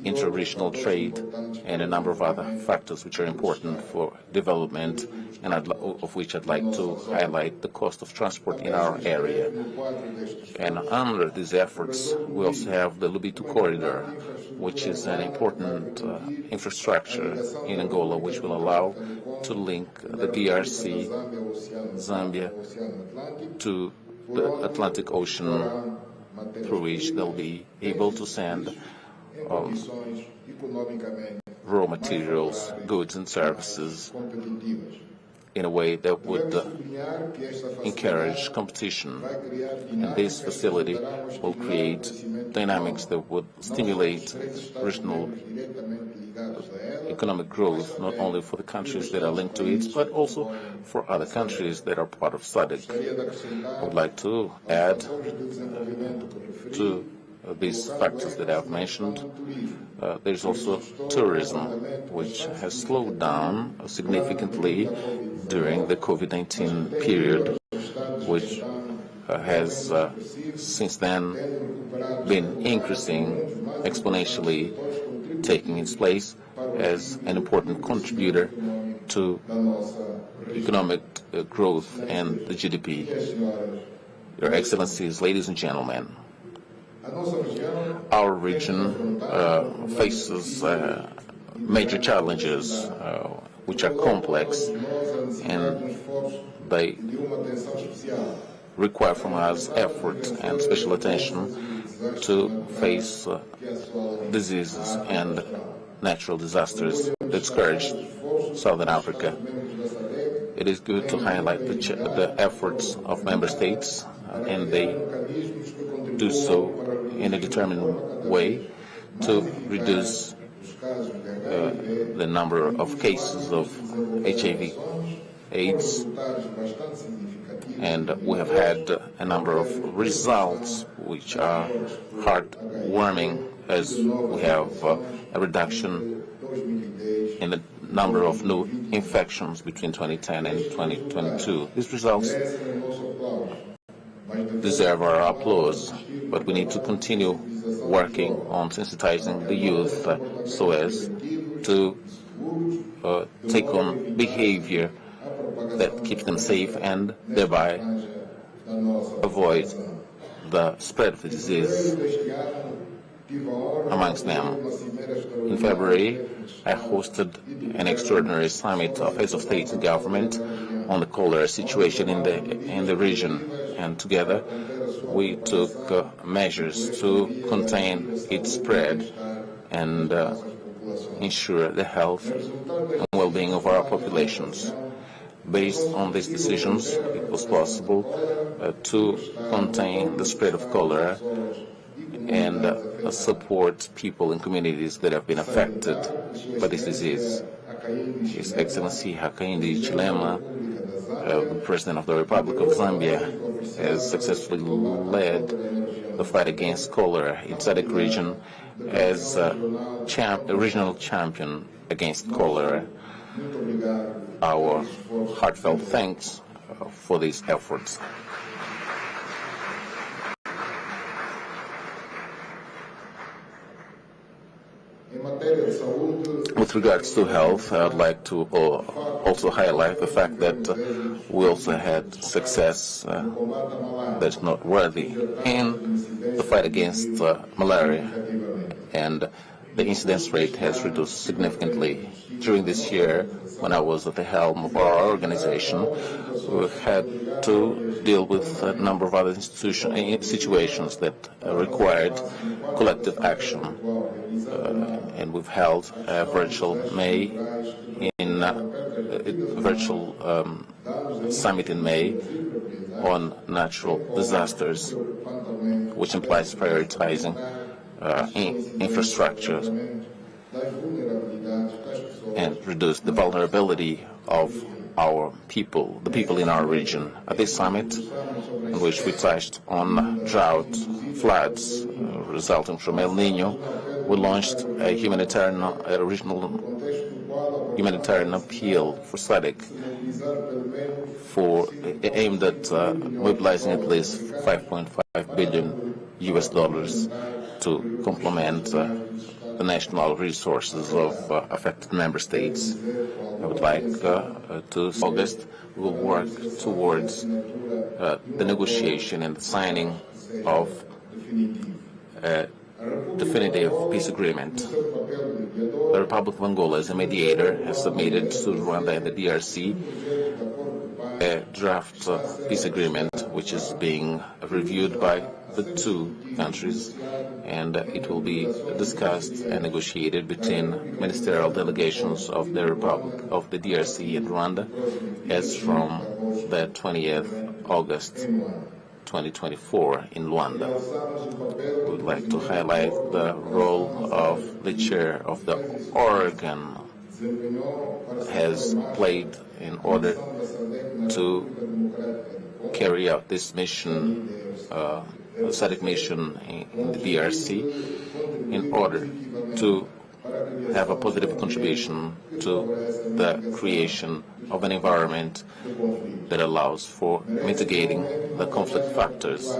inter-regional trade, and a number of other factors which are important for development, and of which I'd like to highlight the cost of transport in our area. And under these efforts, we also have the Lubito Corridor, which is an important infrastructure in Angola, which will allow to link the DRC, Zambia, to the Atlantic Ocean, through which they'll be able to send raw materials, goods and services in a way that would encourage competition. And this facility will create dynamics that would stimulate regional economic growth, not only for the countries that are linked to it, but also for other countries that are part of Sadc. I would like to add to these factors that I've mentioned. There's also tourism, which has slowed down significantly during the COVID-19 period, which has since then been increasing exponentially, taking its place as an important contributor to economic growth and the GDP. Your Excellencies, ladies and gentlemen, our region faces major challenges which are complex, and they require from us effort and special attention to face diseases and natural disasters that scourge Southern Africa. It is good to highlight the efforts of member states, and they do so in a determined way to reduce the number of cases of HIV/AIDS, and we have had a number of results which are heartwarming, as we have a reduction in the number of new infections between 2010 and 2022. These results deserve our applause, but we need to continue working on sensitizing the youth so as to take on behavior that keeps them safe and thereby avoid the spread of the disease amongst them. In February, I hosted an extraordinary summit of heads of state and government on the cholera situation in the region, and together we took measures to contain its spread and ensure the health and well-being of our populations. Based on these decisions, it was possible to contain the spread of cholera and support people in communities that have been affected by this disease. His Excellency Hakainde Hichilema, the President of the Republic of Zambia, has successfully led the fight against cholera in Sadc region as a regional champion against cholera. Our heartfelt thanks for these efforts. With regards to health, I would like to also highlight the fact that we also had success that's noteworthy in the fight against malaria, and the incidence rate has reduced significantly. During this year, when I was at the helm of our organization, we had to deal with a number of other situations that required collective action. And we've held a virtual virtual summit in May on natural disasters, which implies prioritizing infrastructure and reduce the vulnerability of our people, the people in our region. At this summit, in which we touched on drought, floods resulting from El Nino, we launched a regional humanitarian appeal for Sadc aimed at mobilizing at least $5.5 billion to complement the national resources of affected member states. I would like to August we will work towards the negotiation and the signing of a definitive peace agreement. The Republic of Angola, as a mediator, has submitted to Rwanda and the DRC a draft peace agreement, which is being reviewed by the two countries, and it will be discussed and negotiated between ministerial delegations of the Republic of the DRC and Rwanda as from the 20th August 2024 in Luanda. We would like to highlight the role of the chair of the organ has played in order to carry out this mission, Sadc mission in the DRC, in order to have a positive contribution to the creation of an environment that allows for mitigating the conflict factors.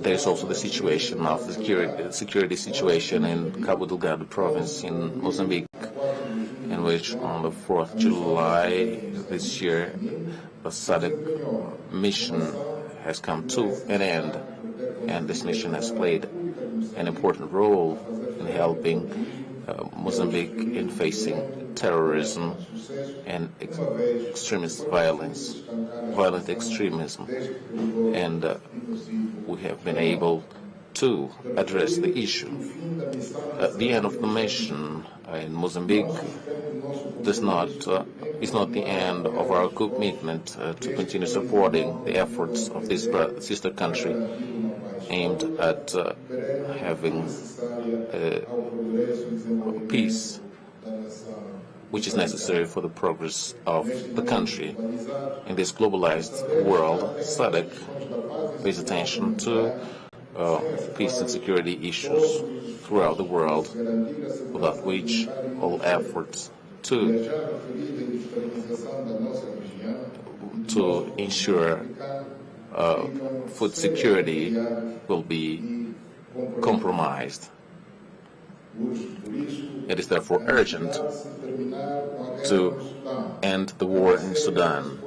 There is also the situation of the security situation in Cabo Delgado province in Mozambique, in which on the 4th July this year, the Sadc mission has come to an end, and this mission has played an important role in helping Mozambique in facing terrorism and extremist violence, violent extremism, and we have been able to address the issue. At the end of the mission in Mozambique is not the end of our commitment to continue supporting the efforts of this sister country aimed at having peace, which is necessary for the progress of the country. In this globalized world, Sadc pays attention to peace and security issues throughout the world, without which all efforts to ensure food security will be compromised. It is therefore urgent to end the war in Sudan,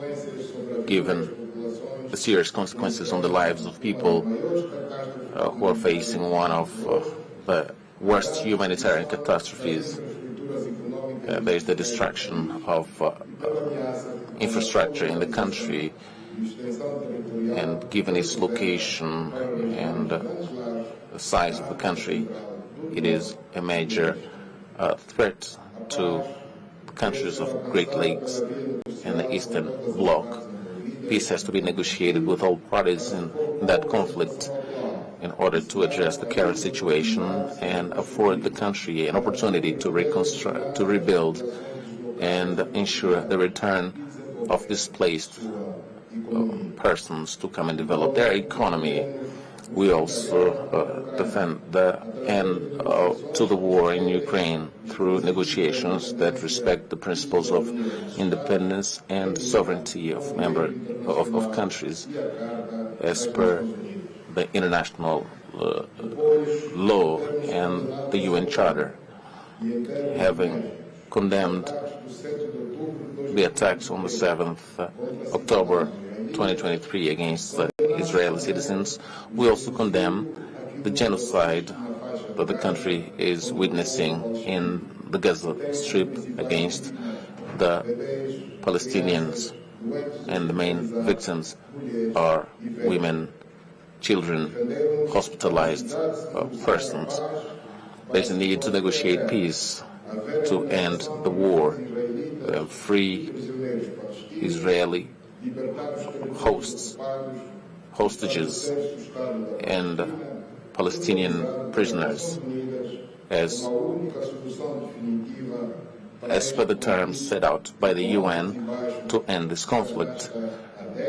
given the serious consequences on the lives of people who are facing one of the worst humanitarian catastrophes. There is the destruction of infrastructure in the country, and given its location and the size of the country, it is a major threat to the countries of Great Lakes and the Eastern Bloc. Peace has to be negotiated with all parties in that conflict in order to address the current situation and afford the country an opportunity to reconstruct, to rebuild, and ensure the return of displaced persons to come and develop their economy. We also defend the end to the war in Ukraine through negotiations that respect the principles of independence and sovereignty of countries as per the international law and the UN Charter. Having condemned the attacks on the 7th October 2023 against Israeli citizens, we also condemn the genocide that the country is witnessing in the Gaza Strip against the Palestinians, and the main victims are women, children, hospitalized persons. There's a need to negotiate peace, to end the war, free Israeli hostages, and Palestinian prisoners as per the terms set out by the UN to end this conflict,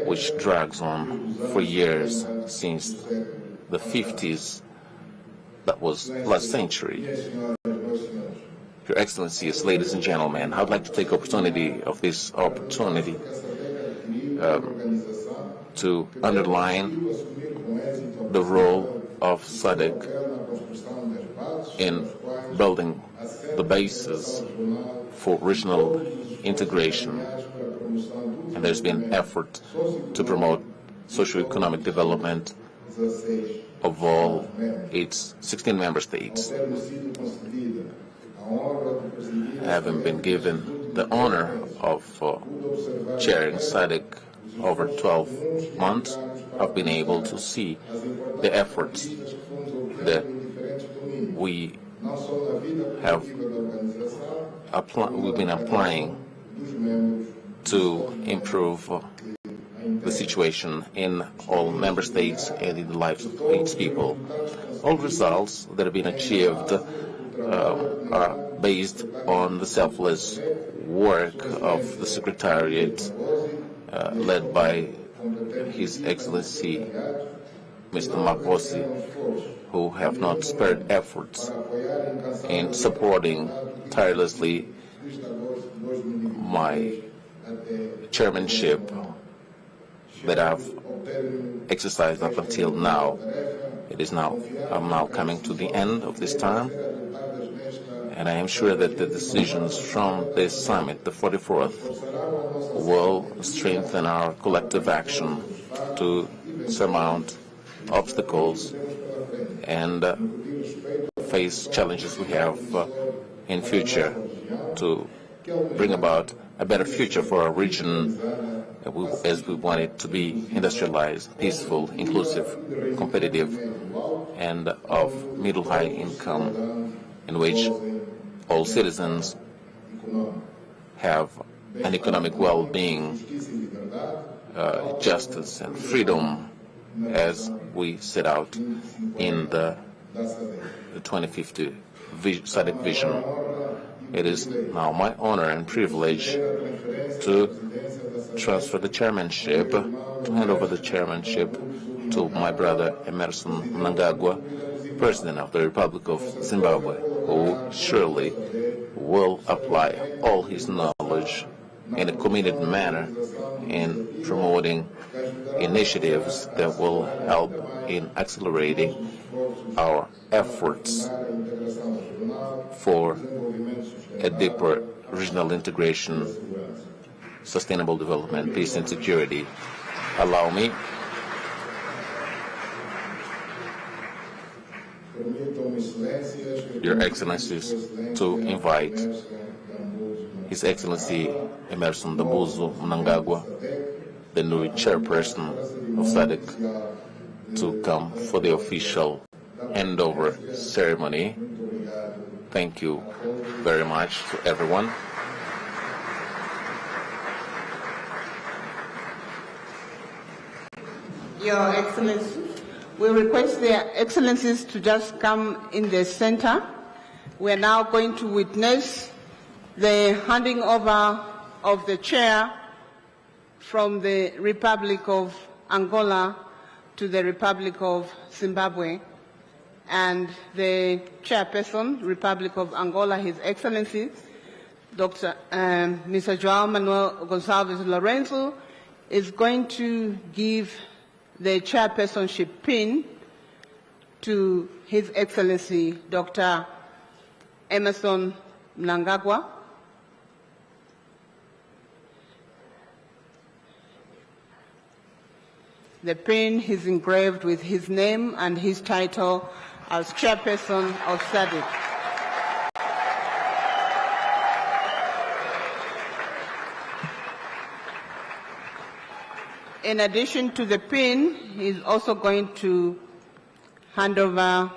which drags on for years, since the 50s, that was last century. Your Excellencies, ladies and gentlemen, I'd like to take opportunity of this opportunity to underline the role of Sadc in building the basis for regional integration. And there's been effort to promote socio-economic development of all its 16 member states. Having been given the honor of chairing Sadc over 12 months, I've been able to see the efforts that we have we've been applying to improve the situation in all member states and in the lives of its people. All results that have been achieved are based on the selfless work of the Secretariat led by His Excellency Mr. Magufuli, who have not spared efforts in supporting tirelessly my chairmanship that I've exercised up until now. I'm now coming to the end of this time, and I am sure that the decisions from this summit, the 44th, will strengthen our collective action to surmount obstacles and face challenges we have in future to bring about a better future for our region as we want it to be industrialized, peaceful, inclusive, competitive, and of middle-high income, in which all citizens have an economic well-being, justice and freedom, as we set out in the 2050 Sadc vision. It is now my honor and privilege to transfer the chairmanship, to hand over the chairmanship to my brother Emerson Mnangagwa, President of the Republic of Zimbabwe, who surely will apply all his knowledge in a committed manner in promoting initiatives that will help in accelerating our efforts for a deeper regional integration, sustainable development, peace and security. Allow me Your Excellencies to invite His Excellency Emerson Dambuzo Mnangagwa, the new chairperson of Sadc, to come for the official handover ceremony. Thank you very much to everyone. Your Excellency, we request their Excellencies to just come in the center. We are now going to witness the handing over of the chair from the Republic of Angola to the Republic of Zimbabwe. And the chairperson, Republic of Angola, His Excellency, Mr. João Manuel Gonçalves Lorenzo, is going to give the chairpersonship pin to His Excellency, Dr. Emerson Mnangagwa. The pin is engraved with his name and his title as chairperson of Sadc. In addition to the pin, he's also going to hand over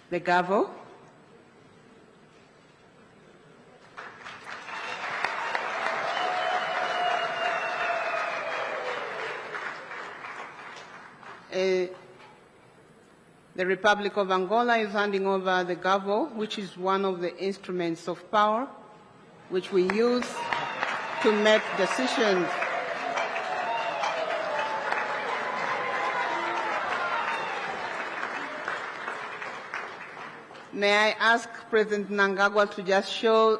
the gavel. The Republic of Angola is handing over the gavel, which is one of the instruments of power which we use to make decisions. May I ask President Mnangagwa to just show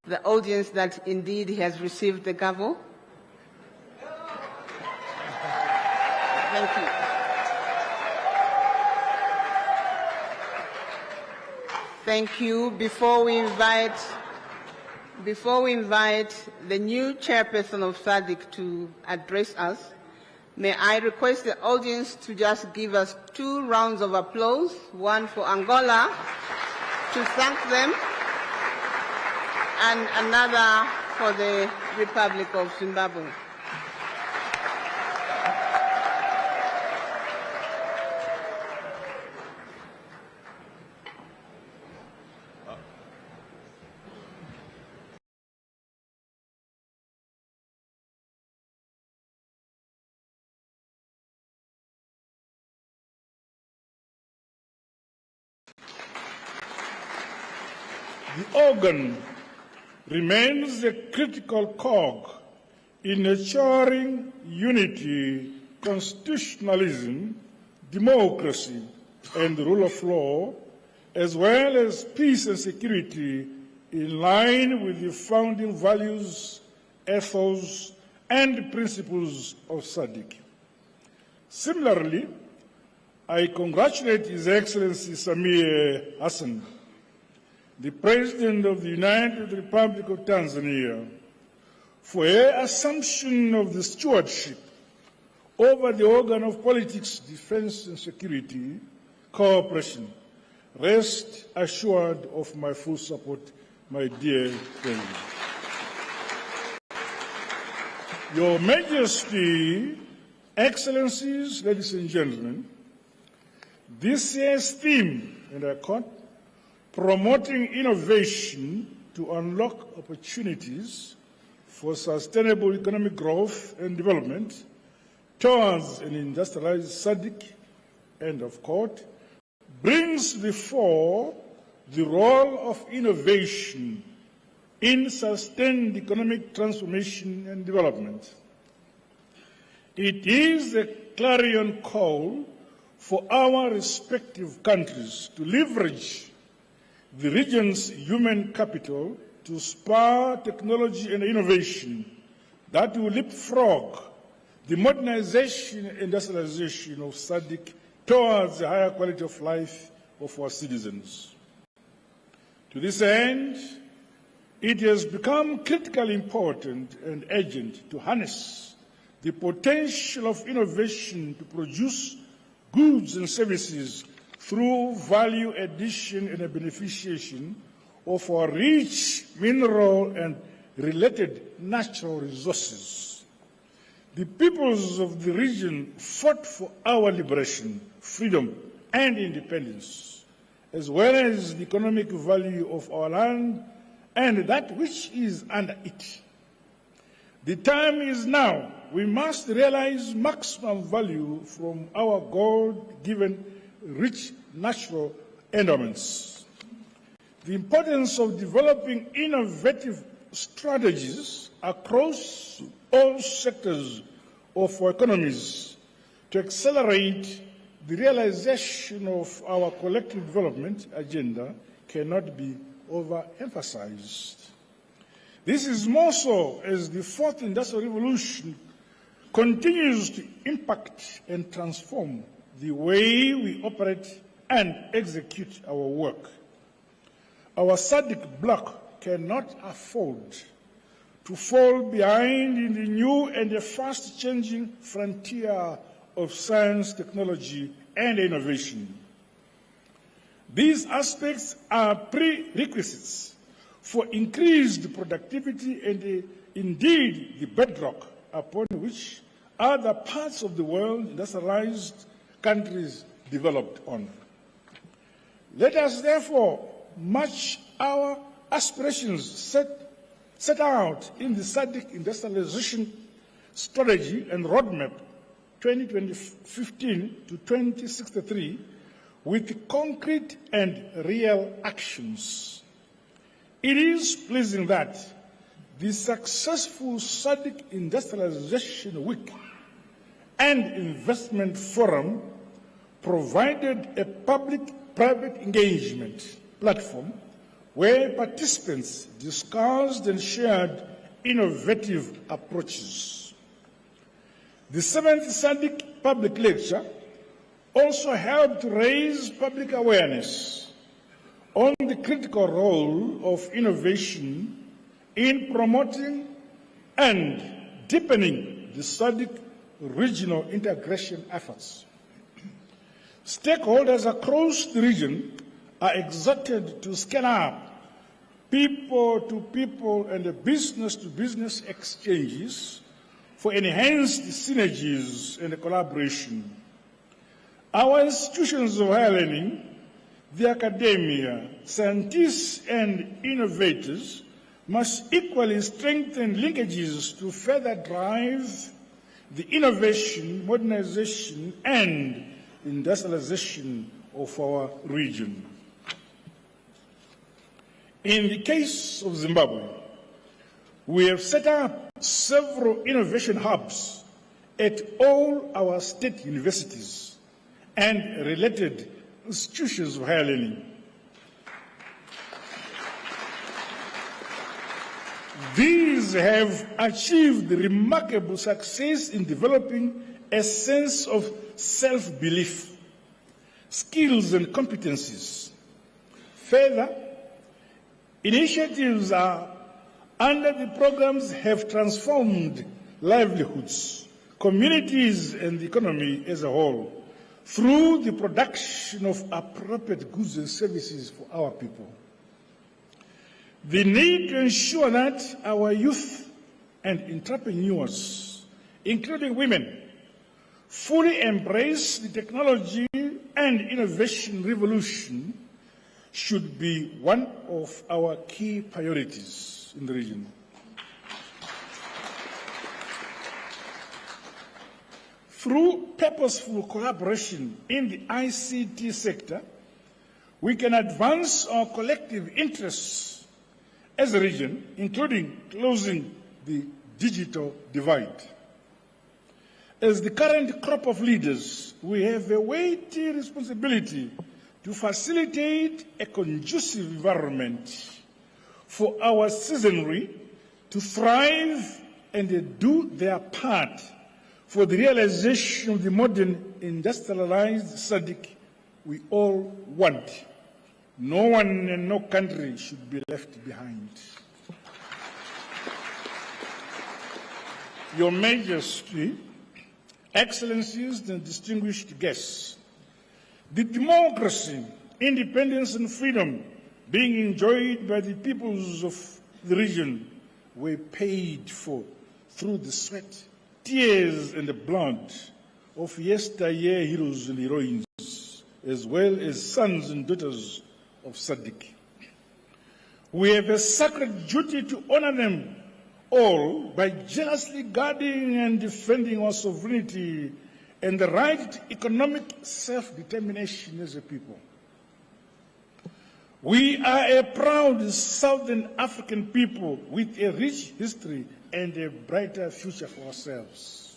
the audience that indeed he has received the gavel? Thank you. Thank you. Before we invite the new chairperson of Sadc to address us, may I request the audience to just give us 2 rounds of applause, one for Angola to thank them, and another for the Republic of Zimbabwe. The organ remains a critical cog in ensuring unity, constitutionalism, democracy, and the rule of law, as well as peace and security in line with the founding values, ethos, and principles of Sadc. Similarly, I congratulate His Excellency Samia Hassan, the President of the United Republic of Tanzania, for her assumption of the stewardship over the organ of politics, defense and security cooperation. Rest assured of my full support, my dear President. Your Majesty, Excellencies, ladies and gentlemen, this year's theme, and I quote, promoting innovation to unlock opportunities for sustainable economic growth and development towards an industrialized Sadc, end of quote, brings before the role of innovation in sustained economic transformation and development. It is a clarion call for our respective countries to leverage the region's human capital to spur technology and innovation that will leapfrog the modernization and industrialization of Sadc towards a higher quality of life of our citizens. To this end, it has become critically important and urgent to harness the potential of innovation to produce goods and services through value addition and a beneficiation of our rich mineral and related natural resources. The peoples of the region fought for our liberation, freedom, and independence, as well as the economic value of our land and that which is under it. The time is now. We must realize maximum value from our God-given rich natural endowments. The importance of developing innovative strategies across all sectors of our economies to accelerate the realization of our collective development agenda cannot be overemphasized. This is more so as the fourth industrial revolution continues to impact and transform the way we operate and execute our work. Our Sadc bloc cannot afford to fall behind in the new and fast-changing frontier of science, technology, and innovation. These aspects are prerequisites for increased productivity and indeed the bedrock upon which other parts of the world, industrialized countries, developed on. Let us therefore match our aspirations set out in the Sadc industrialization strategy and roadmap 2015 to 2063 with concrete and real actions. It is pleasing that the successful Sadc Industrialization Week and Investment Forum provided a public-private engagement platform where participants discussed and shared innovative approaches. The 7th Sadc Public Lecture also helped raise public awareness on the critical role of innovation in promoting and deepening the Sadc regional integration efforts. Stakeholders across the region are exhorted to scale up people-to-people and business-to-business exchanges for enhanced synergies and collaboration. Our institutions of higher learning, the academia, scientists, and innovators must equally strengthen linkages to further drive the innovation, modernization, and industrialization of our region. In the case of Zimbabwe, we have set up several innovation hubs at all our state universities and related institutions of higher learning. These have achieved remarkable success in developing a sense of self-belief, skills and competencies. Further, initiatives under the programs have transformed livelihoods, communities and the economy as a whole through the production of appropriate goods and services for our people. The need to ensure that our youth and entrepreneurs, including women, fully embrace the technology and innovation revolution should be one of our key priorities in the region. Through purposeful collaboration in the ICT sector, we can advance our collective interests as a region, including closing the digital divide. As the current crop of leaders, we have a weighty responsibility to facilitate a conducive environment for our citizenry to thrive and do their part for the realization of the modern industrialized Sadc we all want. No one and no country should be left behind. Your Majesty, Excellencies and distinguished guests, the democracy, independence and freedom being enjoyed by the peoples of the region were paid for through the sweat, tears and the blood of yesteryear heroes and heroines, as well as sons and daughters of Sadc. We have a sacred duty to honor them all by jealously guarding and defending our sovereignty and the right to economic self-determination as a people. We are a proud Southern African people with a rich history and a brighter future for ourselves.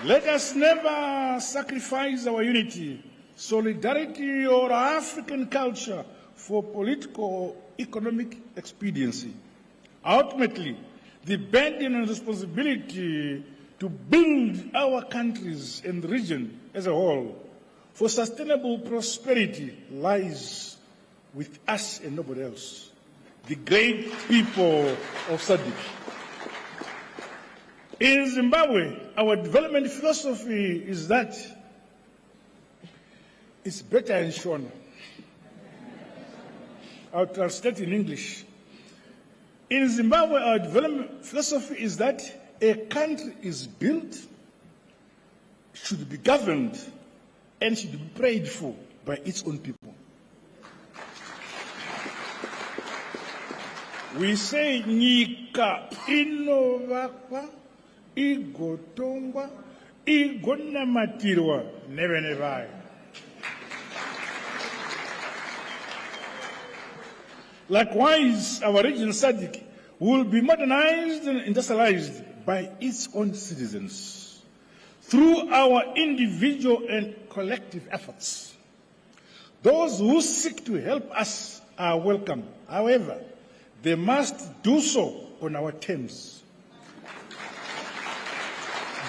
Let us never sacrifice our unity, solidarity, or African culture for political or economic expediency. Ultimately, the burden and responsibility to build our countries and the region as a whole for sustainable prosperity lies with us and nobody else, the great people of Sadc. In Zimbabwe, our development philosophy is that it's better in Shona. I'll translate in English. In Zimbabwe, our development philosophy is that a country is built, should be governed, and should be prayed for by its own people. We say, Nyika inovakwa, igotongwa, igonamatirwa, never. Likewise, our region Sadc will be modernized and industrialized by its own citizens through our individual and collective efforts. Those who seek to help us are welcome. However, they must do so on our terms,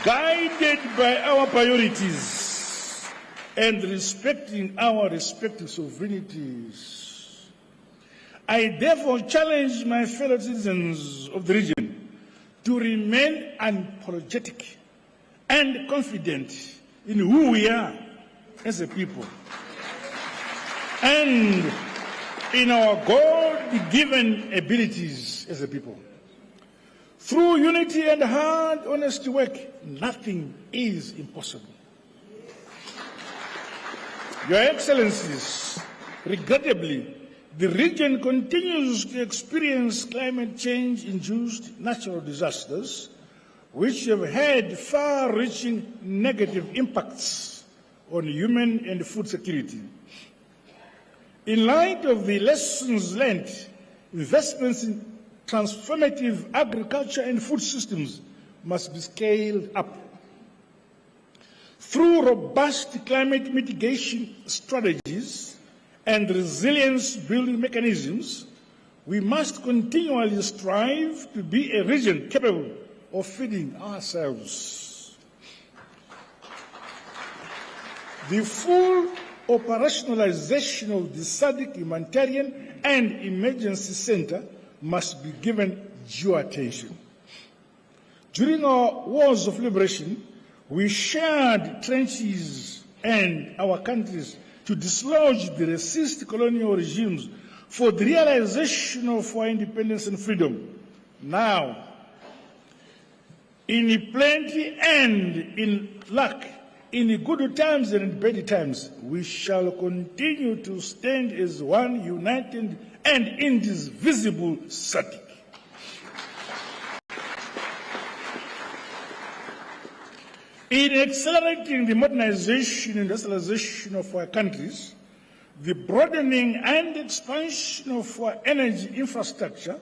guided by our priorities and respecting our respective sovereignties. I therefore challenge my fellow citizens of the region to remain unapologetic and confident in who we are as a people and in our God-given abilities as a people. Through unity and hard, honest work, nothing is impossible. Your Excellencies, regrettably, the region continues to experience climate change-induced natural disasters, which have had far-reaching negative impacts on human and food security. In light of the lessons learned, investments in transformative agriculture and food systems must be scaled up. Through robust climate mitigation strategies and resilience-building mechanisms, we must continually strive to be a region capable of feeding ourselves. The full operationalization of the Sadc Humanitarian and Emergency Center must be given due attention. During our wars of liberation, we shared trenches and our countries to dislodge the racist colonial regimes for the realization of our independence and freedom. Now, in plenty and in luck, in good times and in bad times, we shall continue to stand as one united and indivisible Sadc. In accelerating the modernization and industrialization of our countries, the broadening and expansion of our energy infrastructure,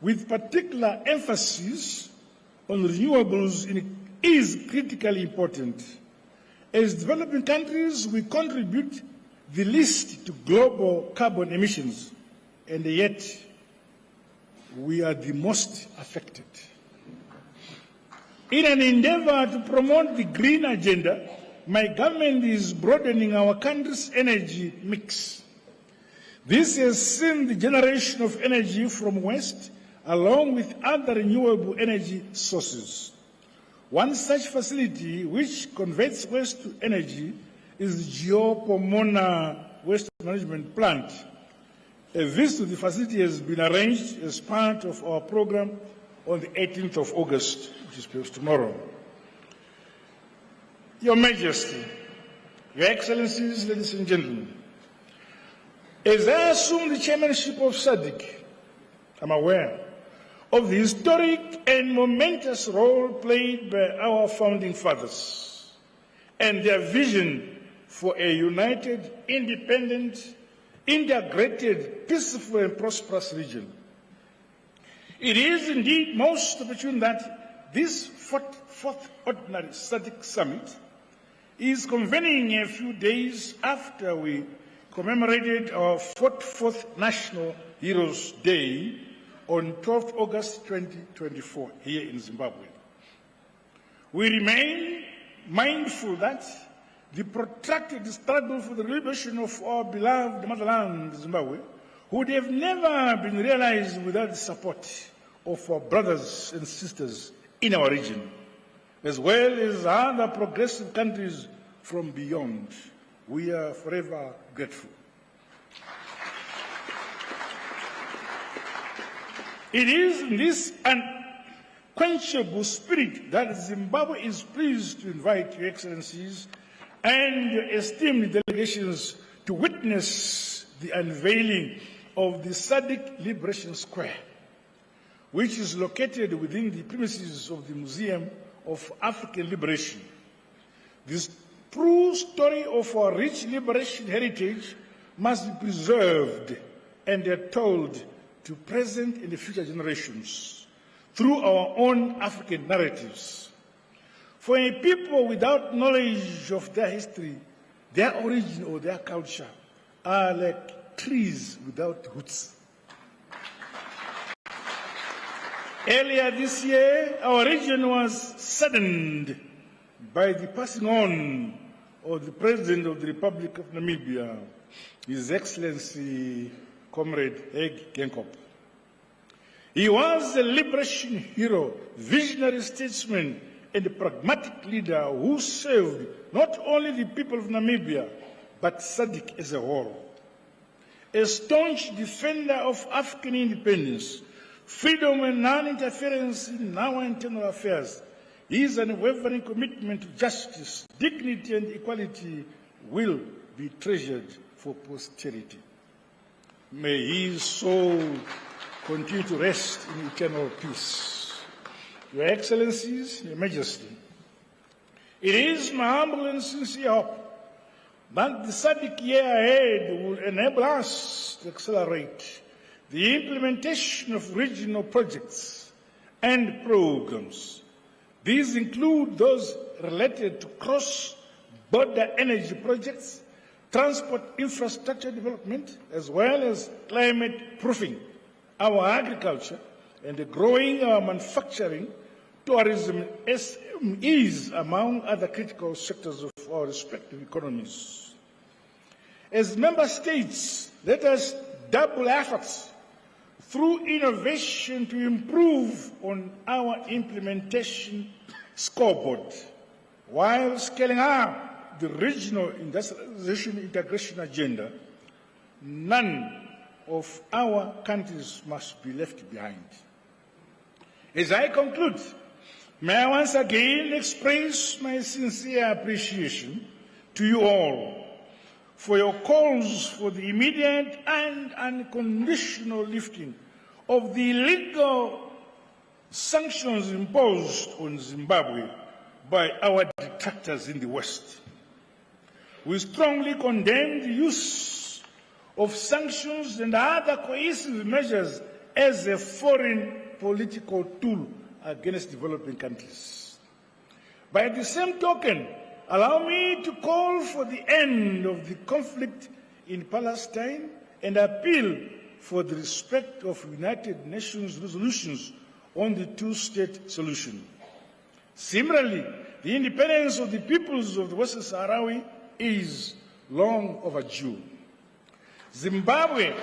with particular emphasis on renewables, is critically important. As developing countries, we contribute the least to global carbon emissions, and yet we are the most affected. In an endeavor to promote the green agenda, my government is broadening our country's energy mix. This has seen the generation of energy from waste along with other renewable energy sources. One such facility which converts waste to energy is the Geopomona Waste Management Plant. A visit to the facility has been arranged as part of our program on the 18th of August, which is perhaps tomorrow. Your Majesty, Your Excellencies, ladies and gentlemen, as I assume the chairmanship of Sadc, I'm aware of the historic and momentous role played by our founding fathers and their vision for a united, independent, integrated, peaceful and prosperous region. It is indeed most opportune that this fourth ordinary Sadc summit is convening a few days after we commemorated our 44th National Heroes Day on 12th August 2024 here in Zimbabwe. We remain mindful that the protracted struggle for the liberation of our beloved motherland, Zimbabwe, would have never been realized without the support of our brothers and sisters in our region, as well as other progressive countries from beyond. We are forever grateful. It is in this unquenchable spirit that Zimbabwe is pleased to invite Your Excellencies and your esteemed delegations to witness the unveiling of the Sadc Liberation Square, which is located within the premises of the Museum of African Liberation. This true story of our rich liberation heritage must be preserved and told to present and future generations through our own African narratives. For a people without knowledge of their history, their origin or their culture are like trees without roots. Earlier this year, our region was saddened by the passing on of the President of the Republic of Namibia, His Excellency Comrade Hage Geingob. He was a liberation hero, visionary statesman, and a pragmatic leader who served not only the people of Namibia, but Sadc as a whole. A staunch defender of African independence, freedom and non-interference in our internal affairs, his unwavering commitment to justice, dignity and equality will be treasured for posterity. May his soul continue to rest in eternal peace. Your Excellencies, Your Majesty, it is my humble and sincere hope that the Sadc year ahead will enable us to accelerate the implementation of regional projects and programs. These include those related to cross-border energy projects, transport infrastructure development, as well as climate proofing, our agriculture, and growing our manufacturing, tourism, SMEs, among other critical sectors of our respective economies. As member states, let us double efforts through innovation to improve on our implementation scoreboard, while scaling up the regional industrialization integration agenda. None of our countries must be left behind. As I conclude, may I once again express my sincere appreciation to you all for your calls for the immediate and unconditional lifting of the illegal sanctions imposed on Zimbabwe by our detractors in the West. We strongly condemn the use of sanctions and other coercive measures as a foreign political tool against developing countries. By the same token, allow me to call for the end of the conflict in Palestine and appeal for the respect of United Nations resolutions on the two-state solution. Similarly, the independence of the peoples of the Western Sahrawi is long overdue. Zimbabwe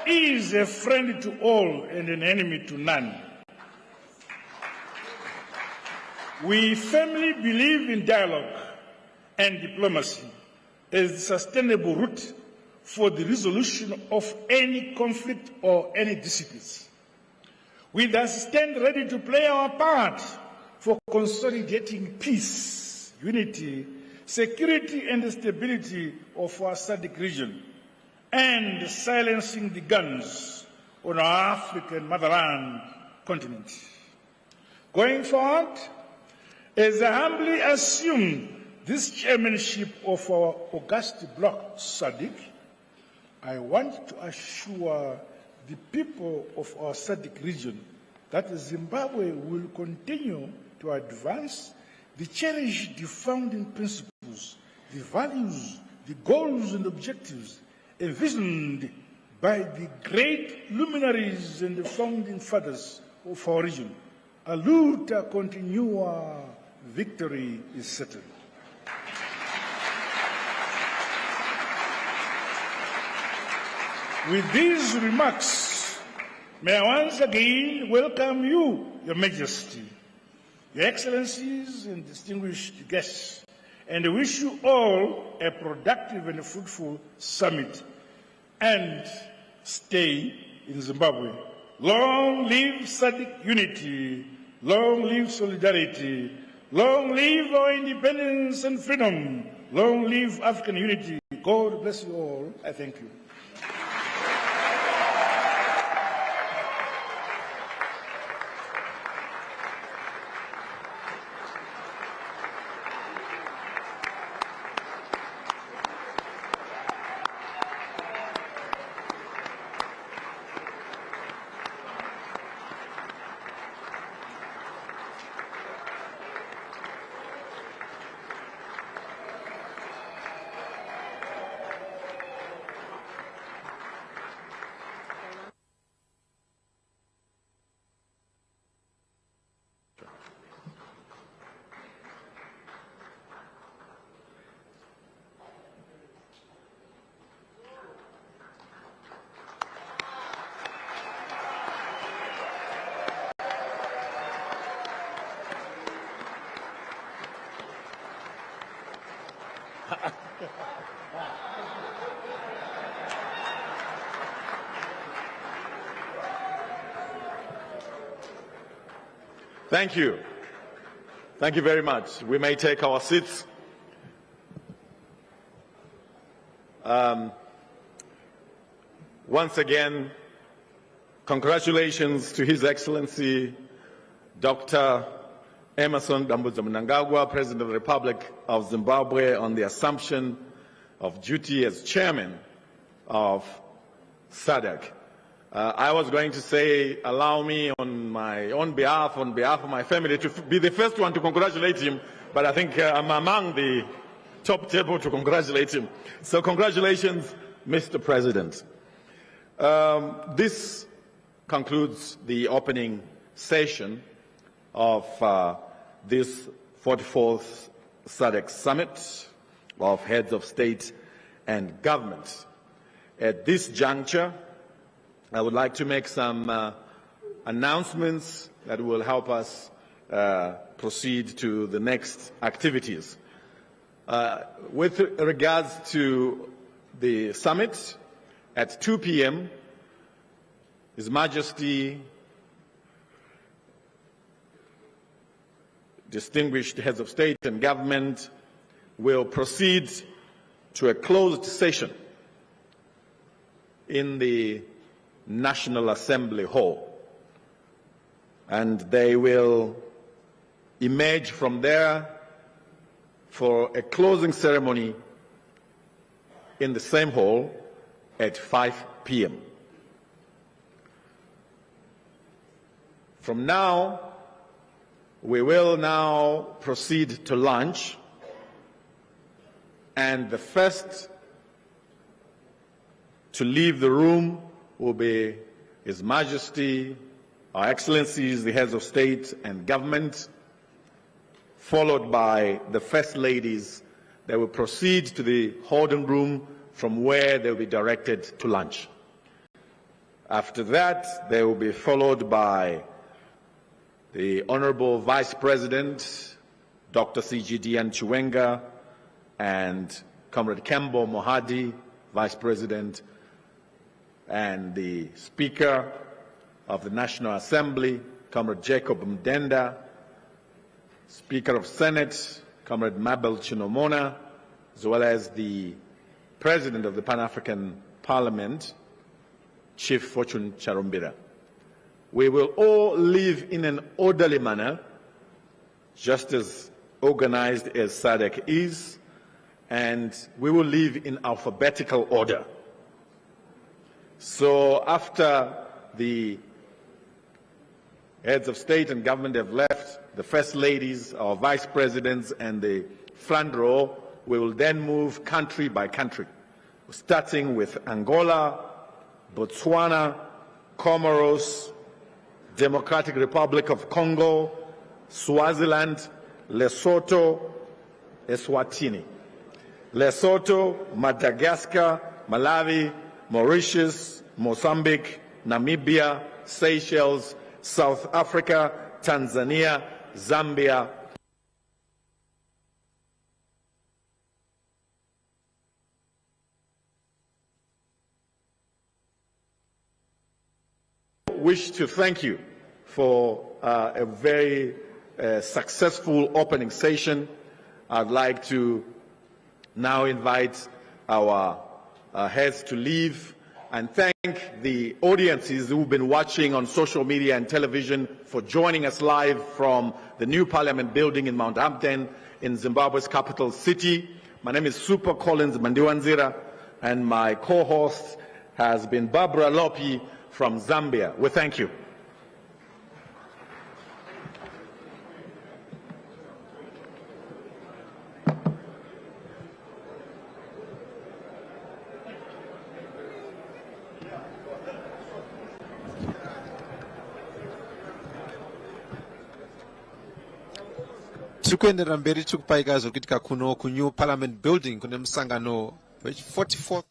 is a friend to all and an enemy to none. We firmly believe in dialogue and diplomacy as the sustainable route for the resolution of any conflict or any disputes. We thus stand ready to play our part for consolidating peace, unity, security and stability of our Sadc region and silencing the guns on our African motherland continent. Going forward, as I humbly assume this chairmanship of our august bloc Sadc, I want to assure the people of our Sadc region that Zimbabwe will continue to advance the cherished founding principles, the values, the goals and objectives envisioned by the great luminaries and the founding fathers of our region. A luta continua, victory is certain. With these remarks, may I once again welcome you, Your Majesty, Your Excellencies and distinguished guests, and wish you all a productive and fruitful summit. And stay in Zimbabwe. Long live Sadc unity, long live solidarity, long live our independence and freedom, long live African unity. God bless you all. I thank you. Thank you. Thank you very much. We may take our seats. Once again, congratulations to His Excellency Dr. Emmerson Dambuza Mnangagwa, President of the Republic of Zimbabwe, on the assumption of duty as chairman of Sadc. I was going to say, allow me on my own behalf, on behalf of my family, to be the first one to congratulate him, but I think I'm among the top table to congratulate him. So congratulations, Mr. President. This concludes the opening session of this 44th Sadc Summit of Heads of State and Government. At this juncture, I would like to make some announcements that will help us proceed to the next activities. With regards to the summit, at 2 p.m., His Majesty, distinguished heads of state and government, will proceed to a closed session in the National Assembly Hall, and they will emerge from there for a closing ceremony in the same hall at 5 p.m. From now We will now proceed to lunch, and the first to leave the room will be His Majesty, Our Excellencies, the heads of state and government, followed by the First Ladies. They will proceed to the holding room from where they will be directed to lunch. After that, they will be followed by the Honorable Vice President, Dr. C.G.D. Chiwenga, and Comrade Kembo Mohadi, Vice President, and the Speaker of the National Assembly, Comrade Jacob Mdenda, Speaker of Senate, Comrade Mabel Chinomona, as well as the President of the Pan-African Parliament, Chief Fortune Charumbira. We will all leave in an orderly manner, just as organized as Sadc is, and we will leave in alphabetical order. So after the heads of state and government have left, the First Ladies, our Vice Presidents, and the front row, we will then move country by country, starting with Angola, Botswana, Comoros, Democratic Republic of Congo, Swaziland, Lesotho, Eswatini. Lesotho, Madagascar, Malawi, Mauritius, Mozambique, Namibia, Seychelles, South Africa, Tanzania, Zambia, wish to thank you for a very successful opening session. I'd like to now invite our heads to leave and thank the audiences who've been watching on social media and television for joining us live from the new Parliament building in Mount Hampton in Zimbabwe's capital city. My name is Super Collins Mandiwanzira, and my co-host has been Barbara Lopi from Zambia. We thank you. Tikuendera mberi tikupaika zvokuitika kuno kunew Parliament building kune musangano 44th